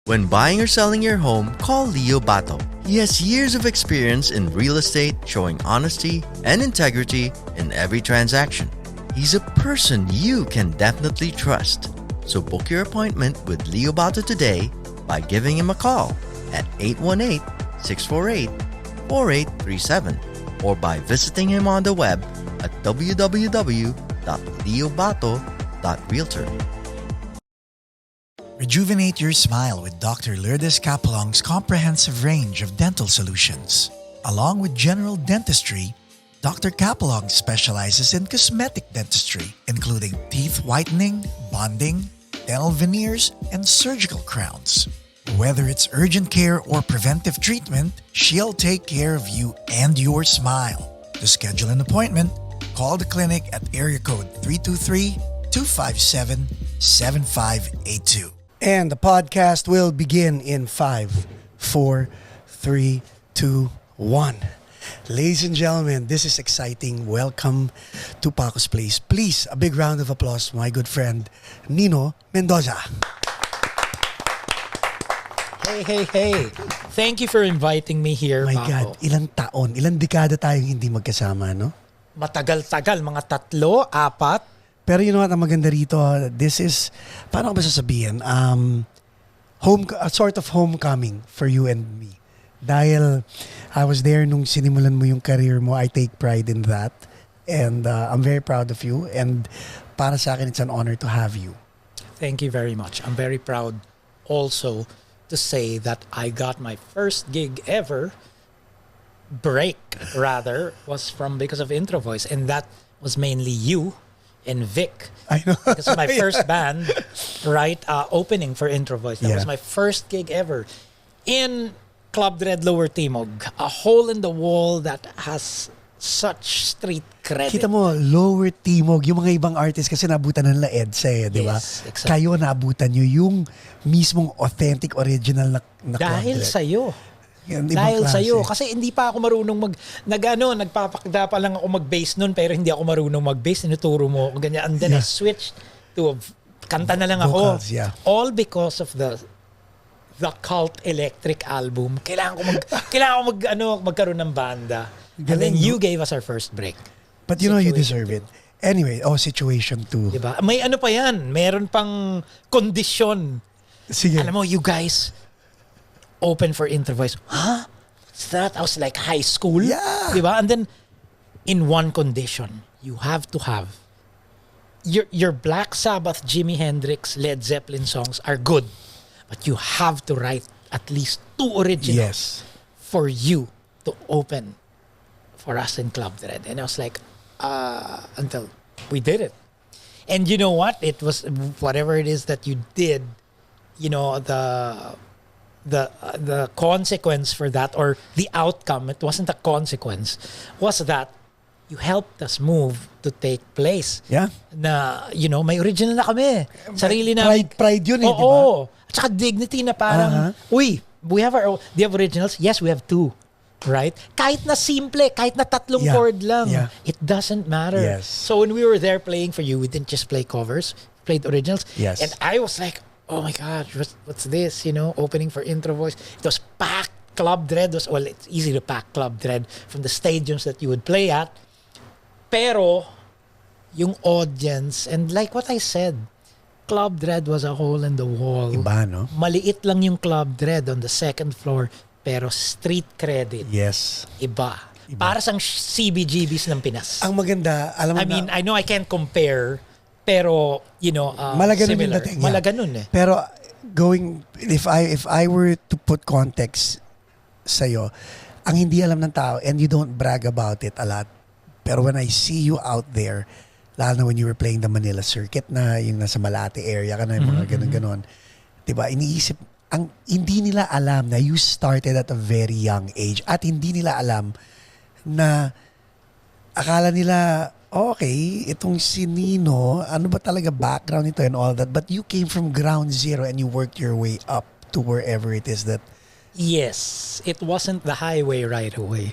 When buying or selling your home, call Leo Bato. He has years of experience in real estate, showing honesty and integrity in every transaction. He's a person you can definitely trust. So book your appointment with Leo Bato today by giving him a call at 818-648-4837 or by visiting him on the web at www.leobato.realtor. Rejuvenate your smile with Dr. Lourdes Capelong's comprehensive range of dental solutions. Along with general dentistry, Dr. Capelong specializes in cosmetic dentistry, including teeth whitening, bonding, dental veneers, and surgical crowns. Whether it's urgent care or preventive treatment, she'll take care of you and your smile. To schedule an appointment, call the clinic at area code 323-257-7582. And the podcast will begin in 5, 4, 3, 2, 1. Ladies and gentlemen, this is exciting. Welcome to Paco's Place. Please, a big round of applause to my good friend, Nino Mendoza. Hey. Thank you for inviting me here, My Paco. God, ilang taon, ilang dekada tayong hindi magkasama, no? Matagal-tagal, mga 3, 4. Pero you know what, ang maganda rito, this is, paano ko ba sasabihin? A sort of homecoming for you and me. Dahil I was there nung sinimulan mo yung career mo. I take pride in that. And I'm very proud of you. And para sa akin, it's an honor to have you. Thank you very much. I'm very proud also to say that I got my first gig ever, was because of Intro Voice. And that was mainly you and Vic. I know. Because my first band, opening for Intro Voice. That was my first gig ever in Club Dread Lower Timog. A hole in the wall that has such street credit. Kita mo, Lower Timog, yung mga ibang artists kasi nabutan ng La EDSA, di ba? Yes, exactly. Kayo nabutan nyo yung mismong authentic, original na Dahil Club Dread. sa'yo. Yan, ibang Dahil klase. sa'yo. Kasi hindi pa ako marunong nagpapakda pa lang ako mag-bass nun, pero hindi ako marunong mag-bass. Tinuturo mo ako ganyan. And then I switched to kanta na lang vocals, ako. yeah. All because of the Cult Electric album. Kailangan ko magkaroon ng banda. And then you gave us our first break. But you know, you Situation deserve it. Anyway, Situation 2. Diba? May ano pa yan. Meron pang kondisyon. Sige. Alam mo, you guys open for Intro Voice. Huh? What's that? I was like high school. Yeah. Diba? And then, in one condition, you have to have your Black Sabbath, Jimi Hendrix, Led Zeppelin songs are good. But you have to write at least 2 originals for you to open for us in Club Dread. And I was like, until we did it. And you know what? It was whatever it is that you did, you know, the consequence for that, or the outcome, it wasn't a consequence, was that you helped us move to take place. Yeah. Na, you know, may original na kami. Sarili namin. Pride yun eh, di ba? Oo. At saka dignity na parang, uy, do you have originals? Yes, we have 2. Right? Kahit na simple, kahit na 3 chord lang, it doesn't matter. Yes. So when we were there playing for you, we didn't just play covers, played originals. Yes. And I was like, oh my God, what's this? You know, opening for Intro Voice. It was packed. Club Dread it's easy to pack Club Dread from the stadiums that you would play at. Pero, yung audience, and like what I said, Club Dread was a hole in the wall. Iba, no? Maliit lang yung Club Dread on the 2nd floor, pero street credit. Yes. Iba. Para sang CBGBs ng Pinas. Ang maganda, alam mo I mean, I know I can't compare, pero, you know, malaganon similar. yung dating. Malaganon eh. Pero, if I were to put context sa'yo, ang hindi alam ng tao, and you don't brag about it a lot, pero when I see you out there, lalo na when you were playing the Manila Circuit na, yung nasa Malate area ka na, yung mga ganun-ganon, diba, iniisip, ang hindi nila alam na you started at a very young age, at hindi nila alam na akala nila, okay, itong si Nino, ano ba talaga background nito and all that, but you came from ground zero and you worked your way up to wherever it is that... Yes, it wasn't the highway right away.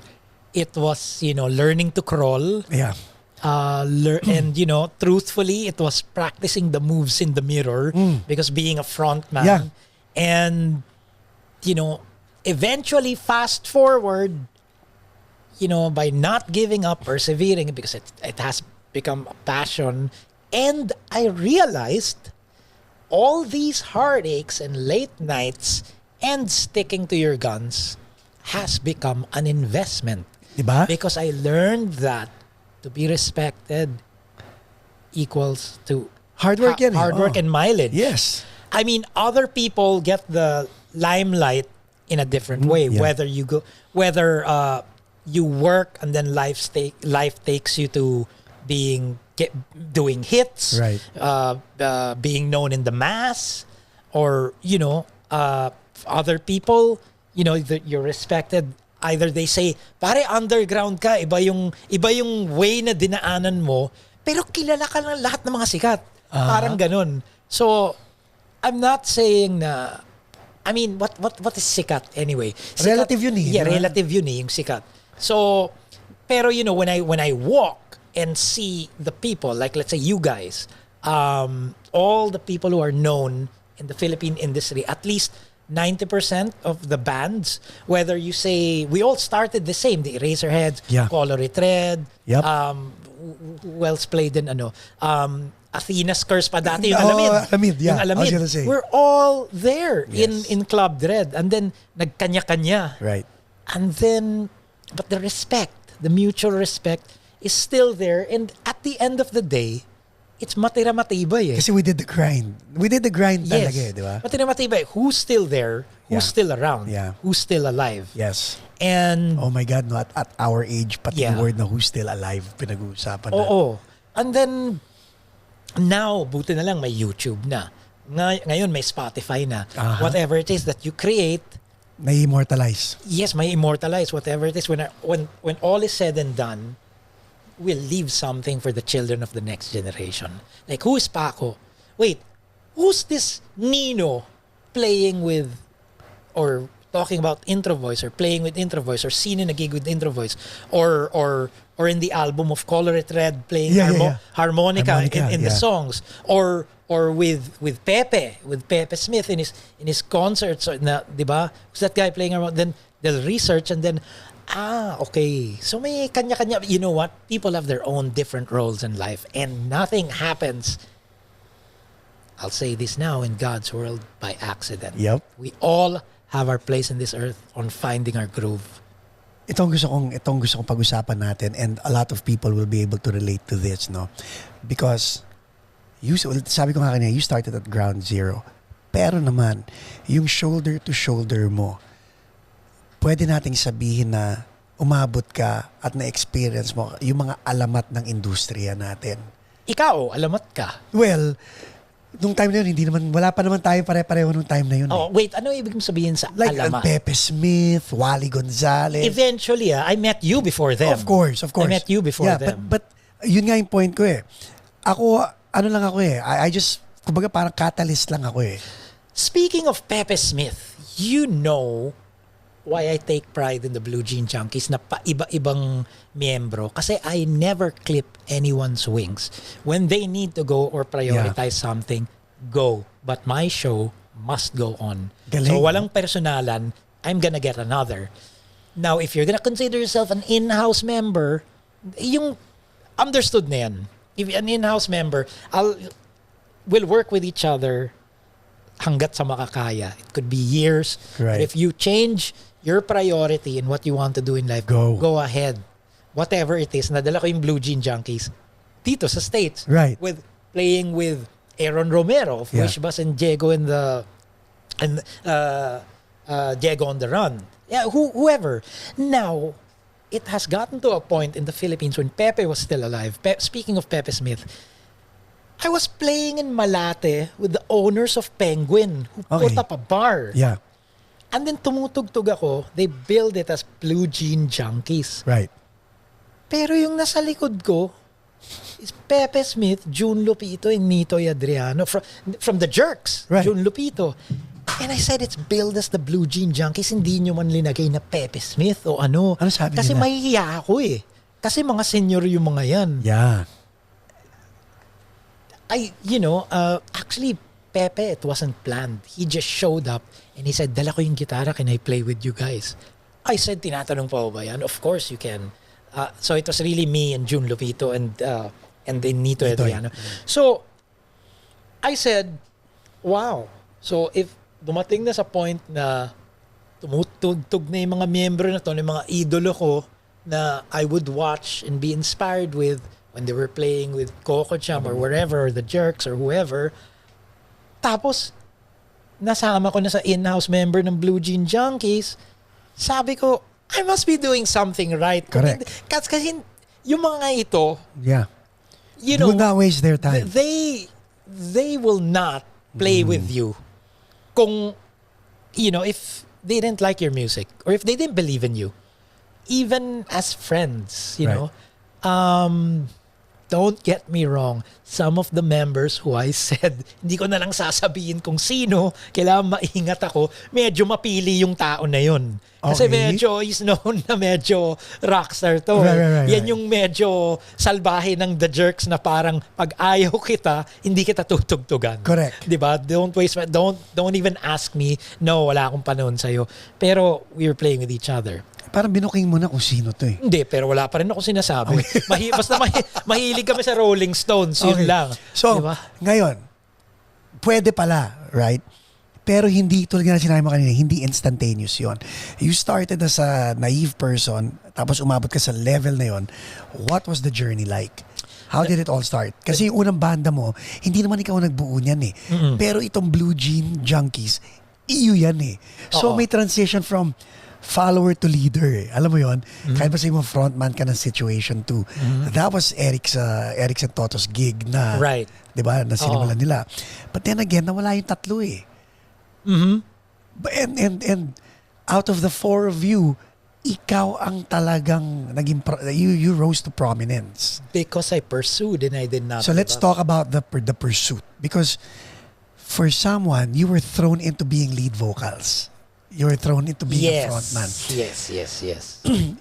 It was, you know, learning to crawl. Yeah. And, you know, truthfully, it was practicing the moves in the mirror because being a front man. Yeah. And, eventually fast forward, by not giving up, persevering, because it has become a passion. And I realized all these heartaches and late nights and sticking to your guns has become an investment. Diba? Because I learned that to be respected equals to Hard work yan eh. hard work Oh. and mileage. Yes. I mean, other people get the limelight in a different way. Yeah. Whether you work and then life takes you to doing hits, Right. Being known in the mass, or other people, that you're respected. Either they say, pare, underground ka, iba yung way na dinaanan mo, pero kilala ka ng lahat ng mga sikat. Parang ganun. So, I'm not saying na, I mean, what is sikat anyway? Sikat, Relative yun eh, Yeah, diba? relative yun eh, yung sikat. So, pero when I walk and see the people, like let's say you guys, all the people who are known in the Philippine industry, at least 90% of the bands, whether you say, we all started the same, the Eraserheads, Yeah. Color It Red, Yep. who else played in Athena's Curse pa dati, yung Oh, Alamid. Alamid, yeah. Yung I was Alamid. gonna say. We're all there Yes. in Club Dread. And then, nagkanya-kanya. Right. And then, but the respect, the mutual respect is still there. And at the end of the day, it's matira-matibay eh. Kasi we did the grind. We did the grind talaga eh, di ba? Matira-matibay. Who's still there? Who's Yeah. still around? Yeah. Who's still alive? Yes. And, Oh my God, no, at our age, pati Yeah. yung word na who's still alive, pinag-uusapan na. oo. And then, now, buti na lang may YouTube na. Ngayon may Spotify na. Aha. Whatever it is that you create, Na-immortalize. yes, may immortalize. Whatever it is, when all is said and done, we'll leave something for the children of the next generation. Like, who is Paco? Wait, who's this Nino playing with, or talking about intro voice, or playing with intro voice, or seen in a gig with intro voice, or in the album of Color It Red playing harmonica in the yeah. songs, or with Pepe Smith in his concerts, na, diba? Who's that guy playing around? Then they'll research and then okay. So may kanya-kanya. You know what? People have their own different roles in life, and nothing happens, I'll say this now, in God's world by accident. Yep. We all have our place in this earth on finding our groove. Itong gusto kong pag-usapan natin, and a lot of people will be able to relate to this, no? Because sabi ko nga kanina, you started at ground zero. Pero naman, yung shoulder to shoulder mo, pwede nating sabihin na umabot ka at na-experience mo yung mga alamat ng industriya natin. Ikaw, alamat ka. Well, nung time na yun, wala pa naman tayo pare-pareho nung time na yun. Oh, wait, ano ibig mong sabihin sa Like alamat? Pepe Smith, Wally Gonzalez. Eventually, I met you before them. Of course. I met you before yeah, them. But yun nga yung point ko eh. Ako, ano lang ako eh. I just, kumbaga parang catalyst lang ako eh. Speaking of Pepe Smith, you know why I take pride in the Blue Jean Junkies na iba-ibang miyembro. Kasi I never clip anyone's wings. When they need to go or prioritize something, go. But my show must go on. Galing. So walang personalan, I'm gonna get another. Now, if you're gonna consider yourself an in-house member, yung understood na yan. If an in-house member, we'll work with each other hanggat sa makakaya. It could be years. Right. But if you change your priority in what you want to do in life, go ahead. Whatever it is. Nadala ko yung Blue Jean Junkies dito sa States. Right. With playing with Aaron Romero of Yeah. Wishbus and Diego Diego on the Run. Yeah, whoever. Now, it has gotten to a point in the Philippines when Pepe was still alive. Speaking of Pepe Smith, I was playing in Malate with the owners of Penguin who put up a bar. Yeah. And then tumutugtog ako, they build it as Blue Jean Junkies. Right. Pero yung nasa likod ko is Pepe Smith, June Lupito, and Nitoy Adriano from the Jerks. Right. June Lupito. And I said, it's billed as the Blue Jean Junkies. Hindi nyo man linagay na Pepe Smith o ano. Ano sabi Kasi nila? mahihiya ako eh. Kasi mga senior yung mga yan. Yeah. Actually, Pepe, it wasn't planned. He just showed up and he said, dala ko yung gitara, can I play with you guys? I said, tinatanong pa ba yan? Of course you can. So it was really me and June Lupito and then Nito Adriano. So I said, wow. So if dumating na sa point na tumutugtog na yung mga miyembro na to, yung mga idolo ko na I would watch and be inspired with when they were playing with Coco Cham or wherever, or the Jerks or whoever. Tapos, nasama ko na sa in-house member ng Blue Jean Junkies. Sabi ko, I must be doing something right. Correct. Kasi yung mga ito, Yeah. you Do know, not waste their time. they will not play with you kung, you know, if they didn't like your music or if they didn't believe in you. Even as friends, you know. Don't get me wrong. Some of the members who I said, hindi ko na lang sasabihin kung sino, kailangan maingat ako, medyo mapili yung tao na yun. Kasi medyo is known na medyo rockstar to. Right. Yan yung medyo salbahe ng The Jerks na parang pag ayaw kita, hindi kita tutugtugan. Correct. Diba? Don't even ask me. No, wala akong panahon sa'yo. Pero we were playing with each other. Parang binuking mo na kung sino to eh. Hindi, pero wala pa rin ako sinasabi. Basta mahilig kami sa Rolling Stones, yun lang. So, diba? ngayon, pwede pala, right? Pero hindi, tulad nga na sinabi mo kanina, hindi instantaneous yon. You started as a naive person, tapos umabot ka sa level na yon. What was the journey like? How did it all start? Kasi yung unang banda mo, hindi naman ikaw nagbuo niyan eh. Pero itong Blue Jean Junkies, iyo yan eh. So may transition from follower to leader eh. Alam mo yon? Kahit ba sa mo frontman ka ng Situation 2. That was Eric's and Toto's gig na, right. diba, na sinimulan nila. But then again, nawala yung tatlo eh. And out of the four of you, ikaw ang talagang naging you rose to prominence. Because I pursued and I did not. So let's talk about the pursuit, because for someone you were thrown into being lead vocals. You were thrown into being a frontman. Yes.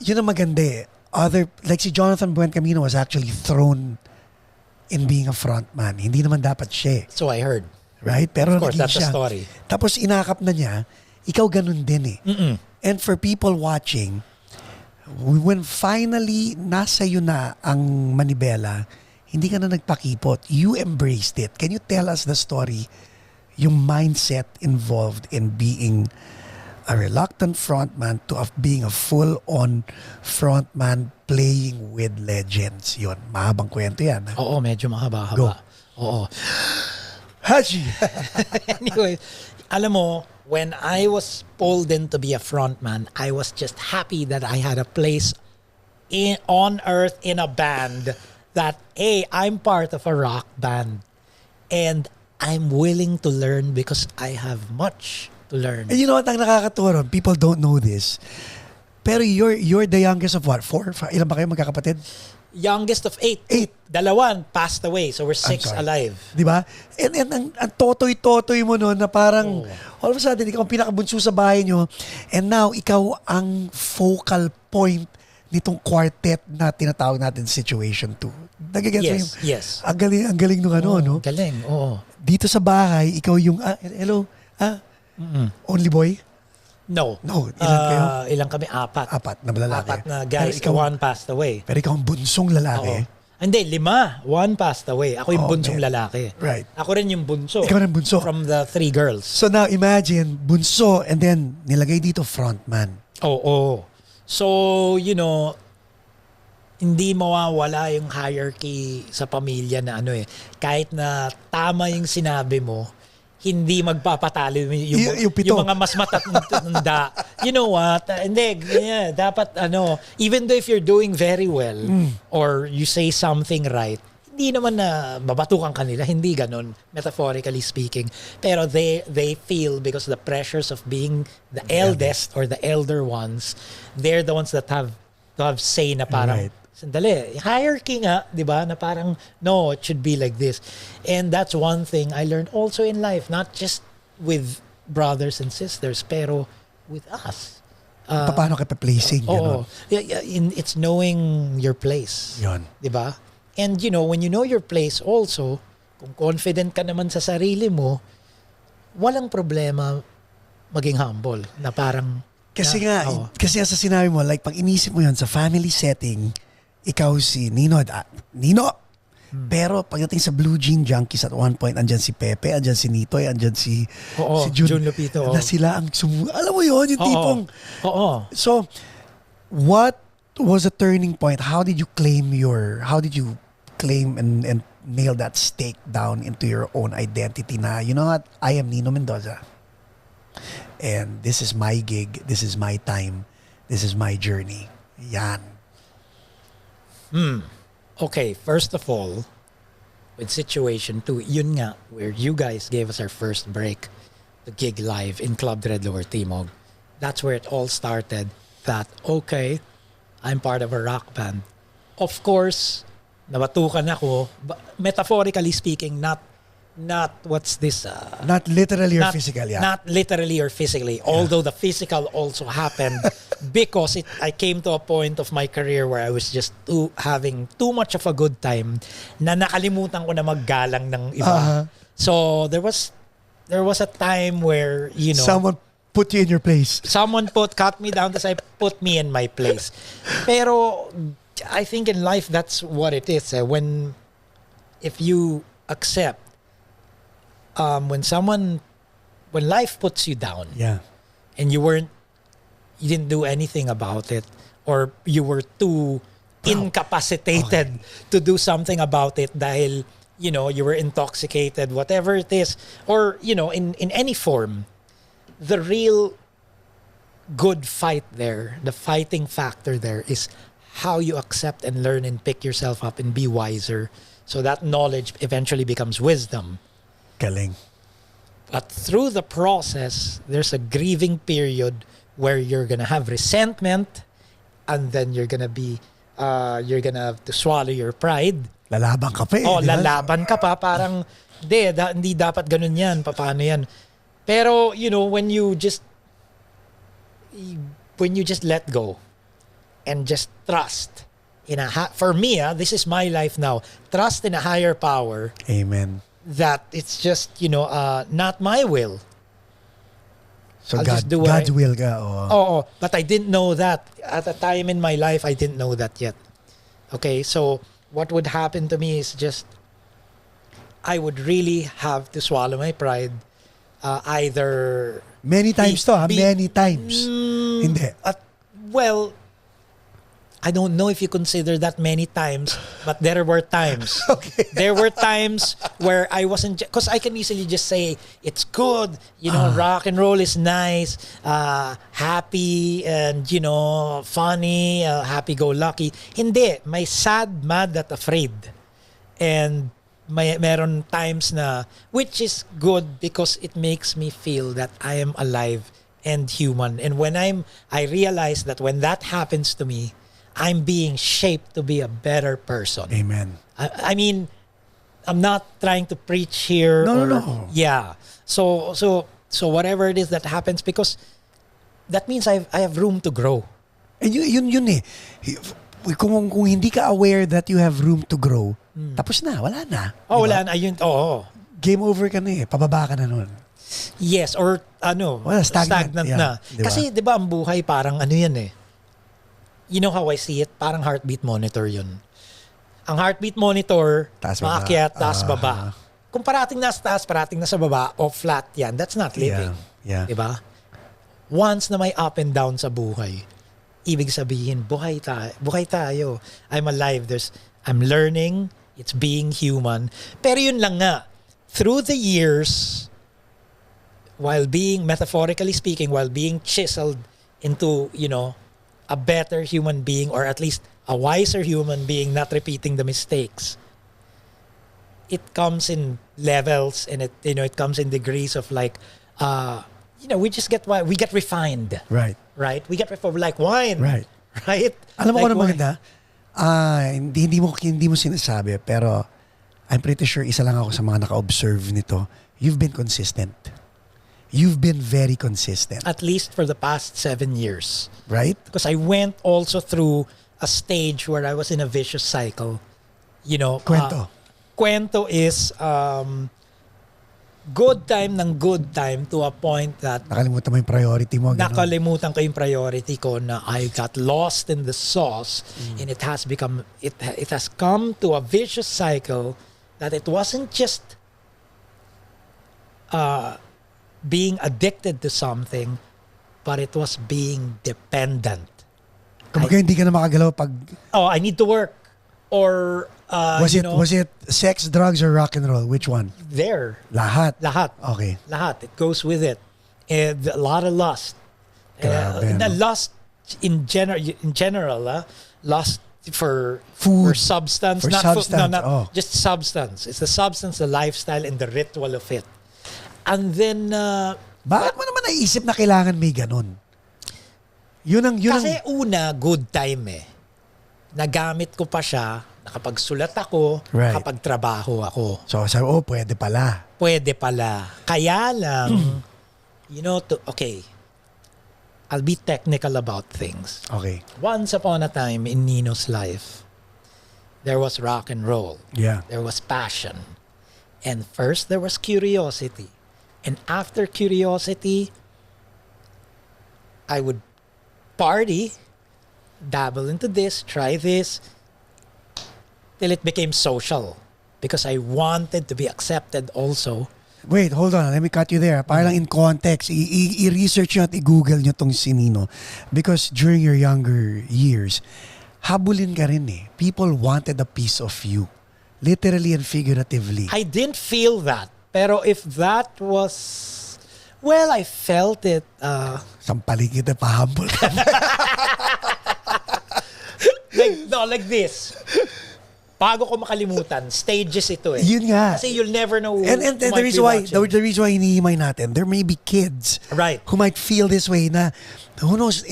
Yun ang maganda eh. Like si Jonathan Buen Camino was actually thrown in being a frontman. Hindi naman dapat siya. So I heard. Right? Pero of course, that's siya. the story. Tapos inakap na niya, ikaw ganun din eh. And for people watching, when finally nasa iyo na ang manibela, hindi ka na nagpakipot. You embraced it. Can you tell us the story, yung mindset involved in being a reluctant frontman to being a full-on frontman playing with legends? Yun, mahabang kwento yan. Oo, medyo mahaba-haba. Go. Oo. Haji! Anyway, alam mo, when I was pulled in to be a frontman, I was just happy that I had a place on earth in a band that, hey, I'm part of a rock band. And I'm willing to learn because I have much to learn. And you know what, ang nakakatuwa ron, people don't know this, pero you're the youngest of what? 4? Ilan ba kayo magkakapatid? Youngest of 8. 8. Dalawan passed away, so we're 6 alive. Di ba? And ang totoy-totoy mo noon na parang all of a sudden, ikaw ang pinakabunso sa bahay nyo, and now, ikaw ang focal point nitong quartet na tinatawag natin Situation 2. Nagigets mo yung, Yes. Ang galing nung no? Galing, oo. Dito sa bahay, ikaw yung, hello, only boy? No. Ilan kayo? Ilang kami? 4. 4 na lalaki. 4 na guys. One passed away. Pero ikaw ang bunsong lalaki. Hindi, 5. One passed away. Ako yung bunsong lalaki. Right. Ako rin yung bunso. Ikaw rin bunso. From the 3 girls. So now imagine, bunso, and then nilagay dito frontman. Oo. So, you know, hindi mawawala yung hierarchy sa pamilya na kahit na tama yung sinabi mo, hindi magpapatalo yung mga mas matatanda. You know what? Hindi, dapat even though if you're doing very well or you say something right, hindi naman na babatukan kanila, hindi ganon, metaphorically speaking. Pero they feel because the pressures of being the eldest or the elder ones, they're the ones that have to have say na parang sandali, hierarchy nga, di ba? Na parang, no, it should be like this. And that's one thing I learned also in life, not just with brothers and sisters, pero with us. Paano ka pa-placing? It's knowing your place. Yun. Di ba? And you know, when you know your place also, kung confident ka naman sa sarili mo, walang problema maging humble. Na parang, Kasi oo. nga sa sinabi mo, like pag inisip mo yun sa family setting, ikaw si Nino. Pero pagdating sa Blue Jean Junkies at one point, andyan si Pepe, andyan si Nitoy, andyan si Jun Lupito. Na sila ang alam mo yun, yung tipong. Oo. So, what was a turning point? How did you claim and nail that stake down into your own identity na, you know what, I am Nino Mendoza. And this is my gig, this is my time, this is my journey. Yan. Okay, first of all, with Situation 2, yun nga, where you guys gave us our first break to gig live in Club Dread Lower Timog. That's where it all started. That, okay, I'm part of a rock band. Of course, nabatukan ako, metaphorically speaking, not what's this? Not literally or physical, yeah. Not literally or physically, although the physical also happened because I came to a point of my career where I was just having too much of a good time na nakalimutan ko na maggalang ng iba. So there was a time where, you know, someone put you in your place. Someone cut me down, tapos I put me in my place. Pero I think in life that's what it is. If you accept when life puts you down, yeah, and you didn't do anything about it, or you were too incapacitated to do something about it dahil, you know, you were intoxicated, whatever it is, or, you know, in any form, the real good fight there, the fighting factor there is how you accept and learn and pick yourself up and be wiser. So that knowledge eventually becomes wisdom. Galing. But through the process, there's a grieving period where you're gonna have resentment, and then you're gonna have to swallow your pride. Lalaban ka pa eh. Di ba? Lalaban ka pa. Parang, hindi dapat ganun yan. Paano yan? Pero, you know, when you just let go and just trust for me, this is my life now. Trust in a higher power. Amen. That it's just, you know, not my will. So I'll God's will ka. Oh, but I didn't know that. At a time in my life, I didn't know that yet. Okay, so what would happen to me is just, I would really have to swallow my pride. Either... Many times many times. Hindi. Well, I don't know if you consider that many times, but there were times. Okay. There were times where I wasn't, because I can easily just say, it's good, you know, rock and roll is nice, happy, and, you know, funny, happy-go-lucky. Hindi. May sad, mad, at afraid. And meron times na, which is good because it makes me feel that I am alive and human. And when I realize that when that happens to me, I'm being shaped to be a better person. Amen. I mean, I'm not trying to preach here. No. Yeah. So whatever it is that happens, because that means I have room to grow. And yun eh. Kung hindi ka aware that you have room to grow, tapos na, wala na. Oh, diba? wala na. Yun, oo. Game over ka na eh. Pababa ka na nun. Yes, or stagnant yeah, na. Diba? Kasi 'di ba ang buhay parang ano yan eh. You know how I see it? Parang heartbeat monitor yun. Ang heartbeat monitor, maakyat, taas, baba. Kung parating nasa taas, parating nasa baba, o flat yan, that's not living. Yeah. Diba? Once na may up and down sa buhay, ibig sabihin, buhay tayo. I'm alive. I'm learning. It's being human. Pero yun lang nga, through the years, while being, metaphorically speaking, while being chiseled into, you know, a better human being, or at least a wiser human being, not repeating the mistakes, it comes in levels, and it comes in degrees of like, we get refined. Right. We get refined like wine. Right. Right? Alam mo like kung ano maganda? Hindi mo sinasabi, pero I'm pretty sure isa lang ako sa mga naka-observe nito. You've been consistent. You've been very consistent. At least for the past 7 years. Right? Because I went also through a stage where I was in a vicious cycle. You know, Kwento. Kwento is good time ng good time to a point that Nakalimutan mo yung priority mo. Ganun. nakalimutan ko yung priority ko na I got lost in the sauce and it has come to a vicious cycle that it wasn't just being addicted to something, but it was being dependent. Kumbaga hindi ka na makagalaw pag... I need to work. Or, Was it sex, drugs, or rock and roll? Which one? there. Lahat. Okay. Lahat. It goes with it. And a lot of lust. Grabe, no? Lust in general, lust for Food. for substance. For not substance, no, not oh. just substance. It's the substance, the lifestyle, and the ritual of it. And then, Bakit mo naman naisip na kailangan may ganun? Yun kasi una, good time eh. Nagamit ko pa siya, nakapagsulat ako, Right. nakapagtrabaho ako. So, sabi, pwede pala. Pwede pala. Kaya lang, okay, I'll be technical about things. Okay. Once upon a time in Nino's life, there was rock and roll. Yeah. There was passion. And first, there was curiosity. And after curiosity, I would party, dabble into this, try this, till it became social. Because I wanted to be accepted also. Wait, hold on. Let me cut you there. Para lang in context, i-research nyo at i-google nyo tong si Nino. Because during your younger years, habulin ka rin eh. People wanted a piece of you. Literally and figuratively. I didn't feel that. Pero if that was... Well, I felt it. Sampalin kita, pahambol ka. Like this. Bago ko makalimutan, stages ito eh. Yun nga. Kasi you'll never know who And the might be reason why watching. the reason why hinihimay natin, there may be kids Right. who might feel this way na who knows,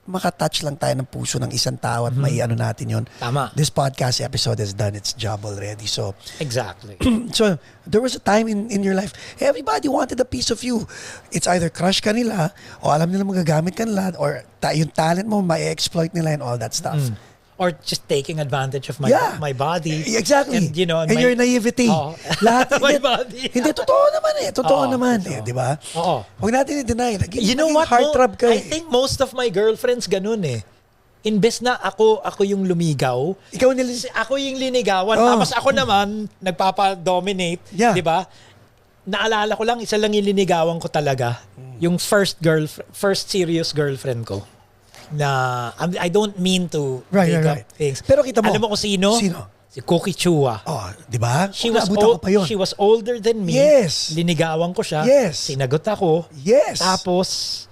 makatouch lang tayo ng puso ng isang tao at may ano natin yun. Tama. This podcast episode has done its job already. So Exactly. so there was a time in your life, everybody wanted a piece of you. It's either crush ka nila o alam nila magagamit ka nila or yung talent mo ma-exploit nila and all that stuff. Or just taking advantage of my body. Exactly. And, and your naivety. Oo. Lahat, My hindi, body. hindi, totoo naman eh. Totoo Oo, naman totoo. eh. Di ba? Oo. Huwag natin i-deny. You know what? Heartthrob ka I eh. think most of my girlfriends ganun eh. Imbes na ako yung lumigaw, Ikaw ako yung linigawan, Oh. tapos ako naman nagpapa-dominate, Yeah. 'di ba? Naalala ko lang, isa lang yung linigawan ko talaga, yung first serious girlfriend ko. Na I don't mean to Right, make right, up things. Pero kita mo. Alam mo kung sino? Sino? Si Cookie Chua. Oh, di ba? She was Naabutan ko pa yun. she was older than me. Yes. Linigawan ko siya. Yes. Sinagot ako. Yes. Tapos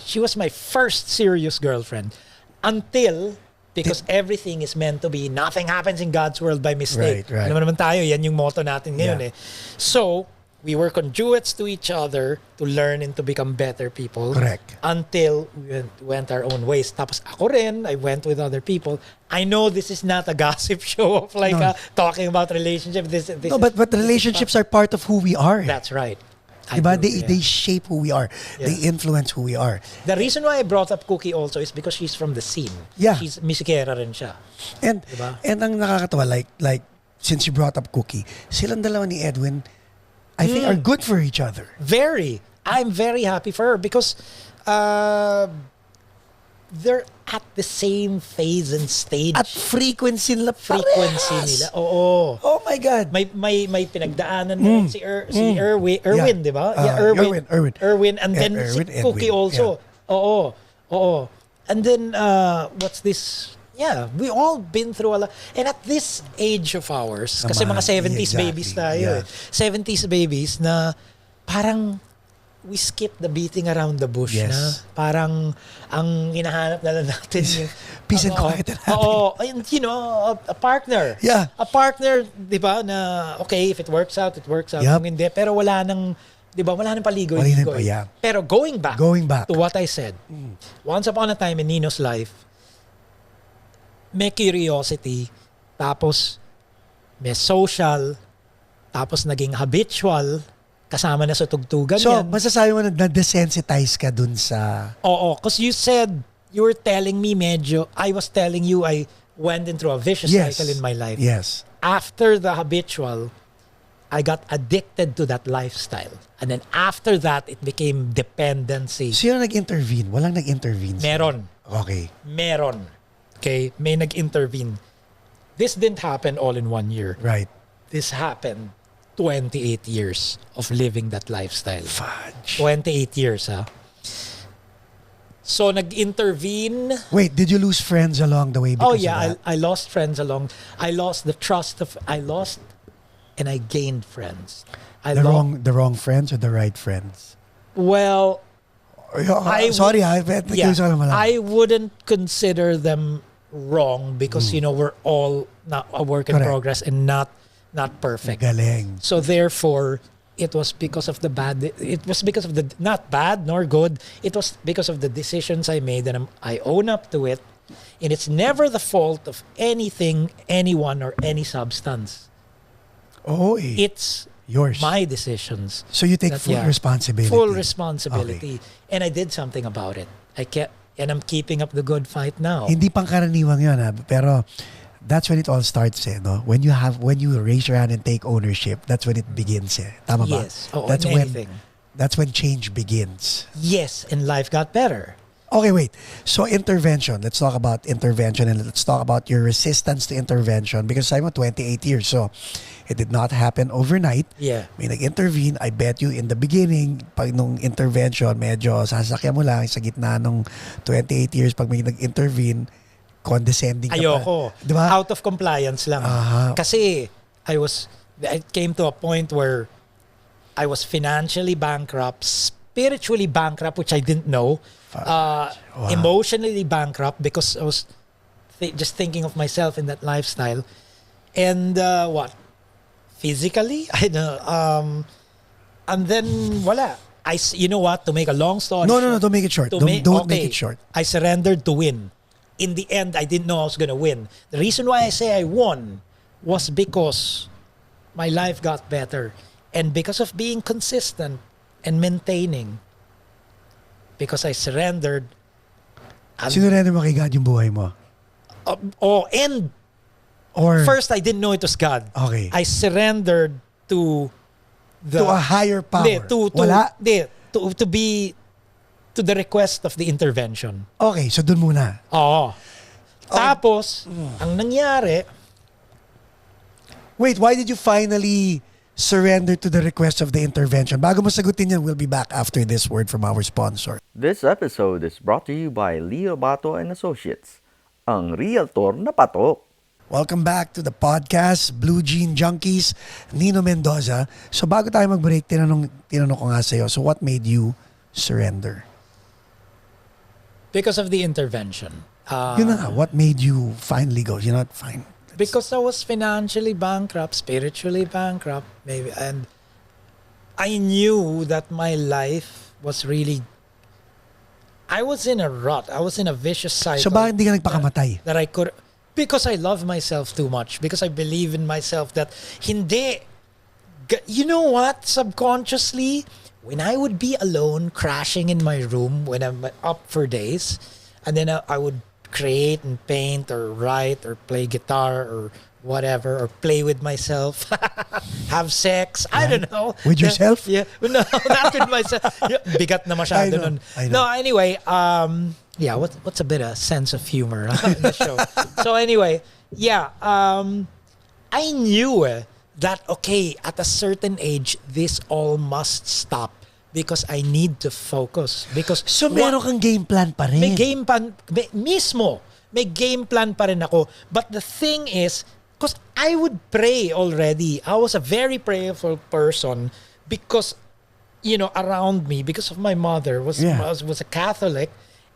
she was my first serious girlfriend until because everything is meant to be, nothing happens in God's world by mistake. Right. Alam mo naman tayo, yan yung motto natin ngayon Yeah. eh. So, we were conduits to each other to learn and to become better people. Correct. Until we went our own ways. Tapos ako rin, I went with other people. I know this is not a gossip show of like No. Talking about relationship. This No, but relationships are part of who we are. That's right. I Diba? do, yeah. They shape who we are. Yeah. They influence who we are. The reason why I brought up Cookie also is because she's from the scene. Yeah. She's musikera rin siya. And Diba? and ang nakakatawa, like since you brought up Cookie, silang dalawa ni Edwin, I think are good for each other. Very. I'm very happy for her because they're at the same phase and stage. At frequency nila Frequency parehas. nila. Oo. Oh my God. May pinagdaanan na rin si Erwin, Yeah. di ba? Erwin. Erwin and then Erwin, si Cookie Edwin. also. Oo. And then what's this? Yeah, we all been through a lot. And at this age of ours, kasi Naman, mga 70s exactly. babies tayo Yeah. eh. 70s babies na parang we skip the beating around the bush Yes. na parang ang hinahanap na lang natin yung Peace and quiet and happy. Oo, and a partner. Yeah. A partner, 'di ba, na okay, if it works out, it works out. Yup. Kung hindi, pero wala nang 'di ba, wala nang paligoy. Wala nang yeah. Pero going back to what I said. Once upon a time in Nino's life, may curiosity, tapos may social, tapos naging habitual, kasama na sa tugtugan So, yan. masasabi mo na desensitize ka dun sa... Oo, because you said, you were telling me I was telling you I went into a vicious cycle in my life. Yes. After the habitual, I got addicted to that lifestyle. And then after that, it became dependency. Sino nag-intervene? Walang nag-intervene. Meron. Okay. Meron. Okay? May nag-intervene. This didn't happen all in 1 year. Right. This happened 28 years of living that lifestyle. Fudge. 28 years, ha? So, nag-intervene. Wait, did you lose friends along the way because Oh, yeah. of that? I lost friends along. I lost the trust of... I lost and I gained friends. The wrong friends or the right friends? Well, Sorry, I wouldn't consider them wrong because, we're all not a work in Correct. progress and not perfect. Galing. So therefore, it was because of the not bad nor good. It was because of the decisions I made, and I own up to it. And it's never the fault of anything, anyone, or any substance. Oh, It's yours. my decisions. So you take that- full yeah, responsibility. Full responsibility. And I did something about it. And I'm keeping up the good fight now. Hindi pangkaraniwang yun, ha? Pero that's when it all starts, eh, no? When you raise your hand and take ownership, that's when it begins, eh. Tama ba? Yes. Oh, That's in when anything. that's when change begins. Yes, and life got better. Okay, wait. So intervention. Let's talk about intervention and let's talk about your resistance to intervention because I'm 28 years, so it did not happen overnight. Yeah. May nag-intervene. I bet you in the beginning, pag nung intervention, medyo sasakyan mo lang sa gitna nung 28 years pag may nag-intervene, condescending ka Ayoko. pa. Diba? Out of compliance lang. Aha. Kasi I came to a point where I was financially bankrupt, spiritually bankrupt, which I didn't know. Wow. Emotionally bankrupt because I was just thinking of myself in that lifestyle. And physically, I know. And then wala. You know what? To make a long story No, short, don't make it short. Don't make it short. I surrendered to win. In the end, I didn't know I was going to win. The reason why I say I won was because my life got better. And because of being consistent and maintaining, because I surrendered. Sinurrender mo kay God yung buhay mo? And Or first, I didn't know it was God. Okay. I surrendered to to a higher power. Wala? To the request of the intervention. Okay, so dun muna. Oo. Tapos, ang nangyari, Wait, why did you finally surrender to the request of the intervention? Bago mo sagutin yan, we'll be back after this word from our sponsor. This episode is brought to you by Leo Bato and Associates, ang realtor na patok. Welcome back to the podcast, Blue Jean Junkies, Nino Mendoza. So bago tayo mag-break, tinanong ko nga sa'yo, so what made you surrender? because of the intervention. Yun na nga, what made you finally go? You know what, fine. Because I was financially bankrupt, spiritually bankrupt, maybe, and I knew that my life was really. I was in a rut. I was in a vicious cycle. So bakit hindi ka nagpakamatay? That I could, because I love myself too much. Because I believe in myself that hindi. You know what? Subconsciously, when I would be alone, crashing in my room when I'm up for days, and then I would create and paint or write or play guitar or whatever, or play with myself, have sex, I don't know. With yourself? Yeah. No, not with myself. Yeah, bigat na masyado nun. I know. No, anyway, yeah, what's a bit of sense of humor in the show? So anyway, yeah, I knew that, okay, at a certain age, this all must stop because I need to focus. Because So meron kang game plan pa rin? may game plan, may game plan pa rin ako. But the thing is, because I would pray already. I was a very prayerful person because, you know, around me, because of my mother was a Catholic,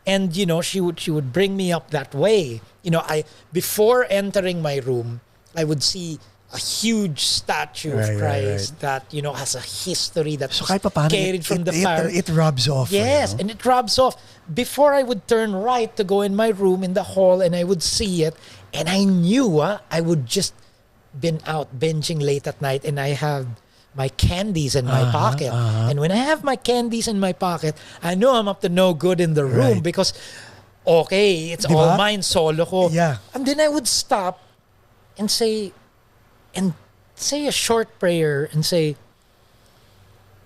and you know, she would bring me up that way. You know, before entering my room, I would see a huge statue of Christ that, you know, has a history that So was kahit pa paano, carried from the fire. it rubs off. Yes, and it rubs off. Before I would turn right to go in my room in the hall and I would see it, and I knew I would just been out binging late at night and I have my candies in my pocket. And when I have my candies in my pocket, I know I'm up to no good in the room because, okay, it's all mine, solo ko. Yeah. And then I would stop and say, and say a short prayer and say,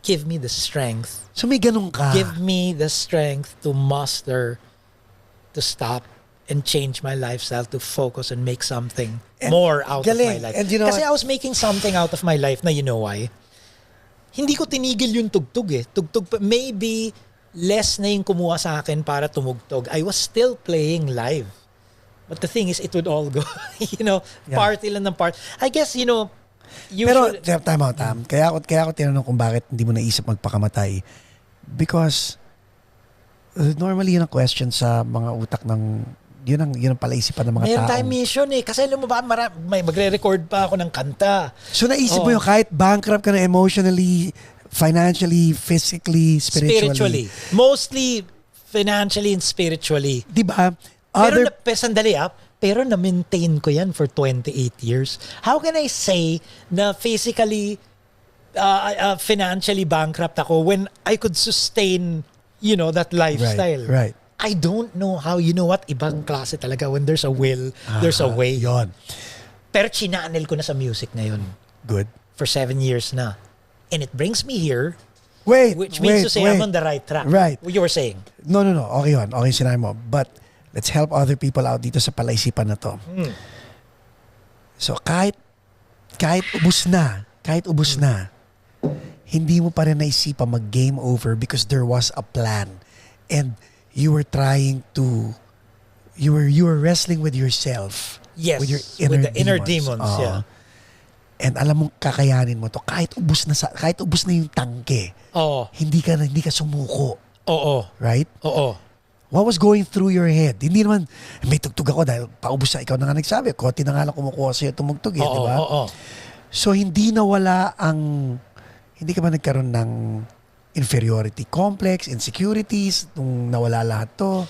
give me the strength. So may ganun ka. Give me the strength to muster, to stop, and change my lifestyle, to focus and make something more out of my life. And you know Kasi what? I was making something out of my life na you know why? Hindi ko tinigil yung tugtog eh. Tugtog, maybe less na yung kumuha sa akin para tumugtog. I was still playing live. But the thing is, it would all go, party lang ng part. I guess, Pero, usually... time out. Kaya ako tinanong kung bakit hindi mo naisip magpakamatay. Because, normally yun ang question sa mga utak ng, yun ang palaisipan ng mga Meron tao. tayong mission eh. Kasi alam mo ba, may magre-record pa ako ng kanta. So naisip mo yung kahit bankrupt ka na emotionally, financially, physically, spiritually. Mostly financially and spiritually. Di ba? Sandali pero na-maintain ko yan for 28 years. How can I say na physically, financially bankrupt ako when I could sustain, that lifestyle? Right. I don't know how. You know what? Ibang klase talaga. When there's a will, there's a way. Yon. Pero chinanel ko na sa music ngayon. Good. For 7 years na. And it brings me here, Which means to say I'm on the right track. Right. What you were saying. No. Okay yun. Okay sinabi mo. But let's help other people out dito sa palaisipan na to. So kahit ubus na, hindi mo pa rin naisipan mag-game over because there was a plan. And you were trying to, you were wrestling with yourself. Yes. With your with the inner demons. Yeah. And alam mong kakayanin mo to kahit ubus na yung tangke. Oo. Hindi ka sumuko. Oo. Right? Oo. What was going through your head? Hindi naman, may tugtog ako dahil paubos na, ikaw na nga nagsabi, konti na nga lang kumukuha sa'yo tumugtog eh, di ba? Oo. So, hindi ka ba nagkaroon ng inferiority complex, insecurities, nung nawala lahat to?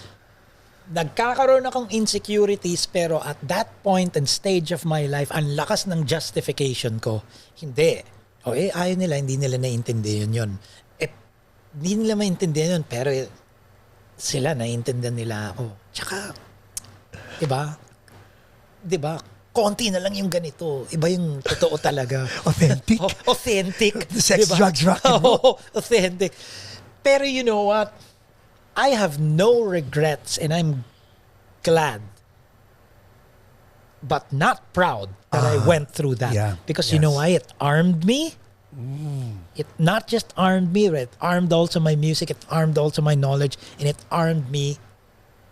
Nagkakaroon akong insecurities pero at that point and stage of my life, ang lakas ng justification ko. Hindi. Ayaw nila, hindi nila naiintindihan yun. Hindi nila maintindihan yun pero sila naiintindihan nila ako. Tsaka, diba? Konti na lang yung ganito. Iba yung totoo talaga. Authentic. Authentic. Sex, drugs, rock and roll. Authentic. Pero you know what? I have no regrets and I'm glad but not proud that I went through that. Yeah. Because you know why? It armed me. It not just armed me, it armed also my music, it armed also my knowledge, and it armed me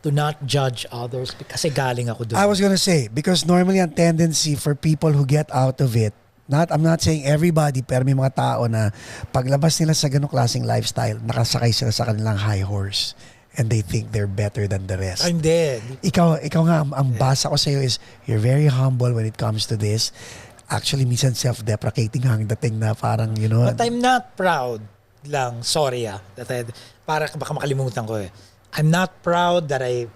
to not judge others kasi galing ako doon. I was gonna say, because normally ang tendency for people who get out of it, I'm not saying everybody, pero may mga tao na paglabas nila sa ganong klaseng lifestyle, nakasakay sila sa kanilang high horse and they think they're better than the rest. I'm dead. Ikaw nga, ang basa ko sa'yo is, you're very humble when it comes to this. Actually, minsan self-deprecating ang dating na parang, But I'm not proud lang. Sorry para baka makalimutan ko eh. I'm not proud that I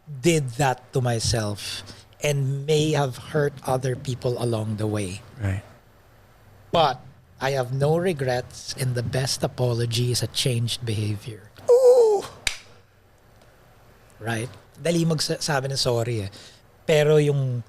did that to myself and may have hurt other people along the way. Right. But I have no regrets and the best apology is a changed behavior. Ooh! Right? Dali magsabi ng sorry eh. Pero yung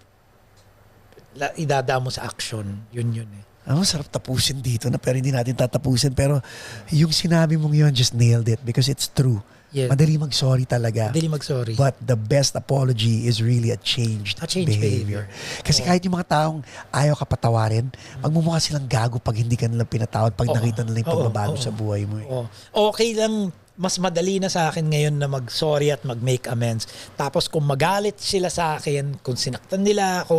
idada mo sa action, yun eh. Sarap tapusin dito na pero hindi natin tatapusin. Pero yung sinabi mong yun, just nailed it because it's true. Yeah. Madali mag-sorry talaga. Madali mag-sorry. But the best apology is really a changed behavior. Kasi kahit yung mga taong ayaw ka patawarin, magmumukha silang gago pag hindi ka nilang pinatawad, pag nakita nila yung pagbabago sa buhay mo. Okay lang, mas madali na sa akin ngayon na mag-sorry at mag-make amends. Tapos kung magalit sila sa akin, kung sinaktan nila ako,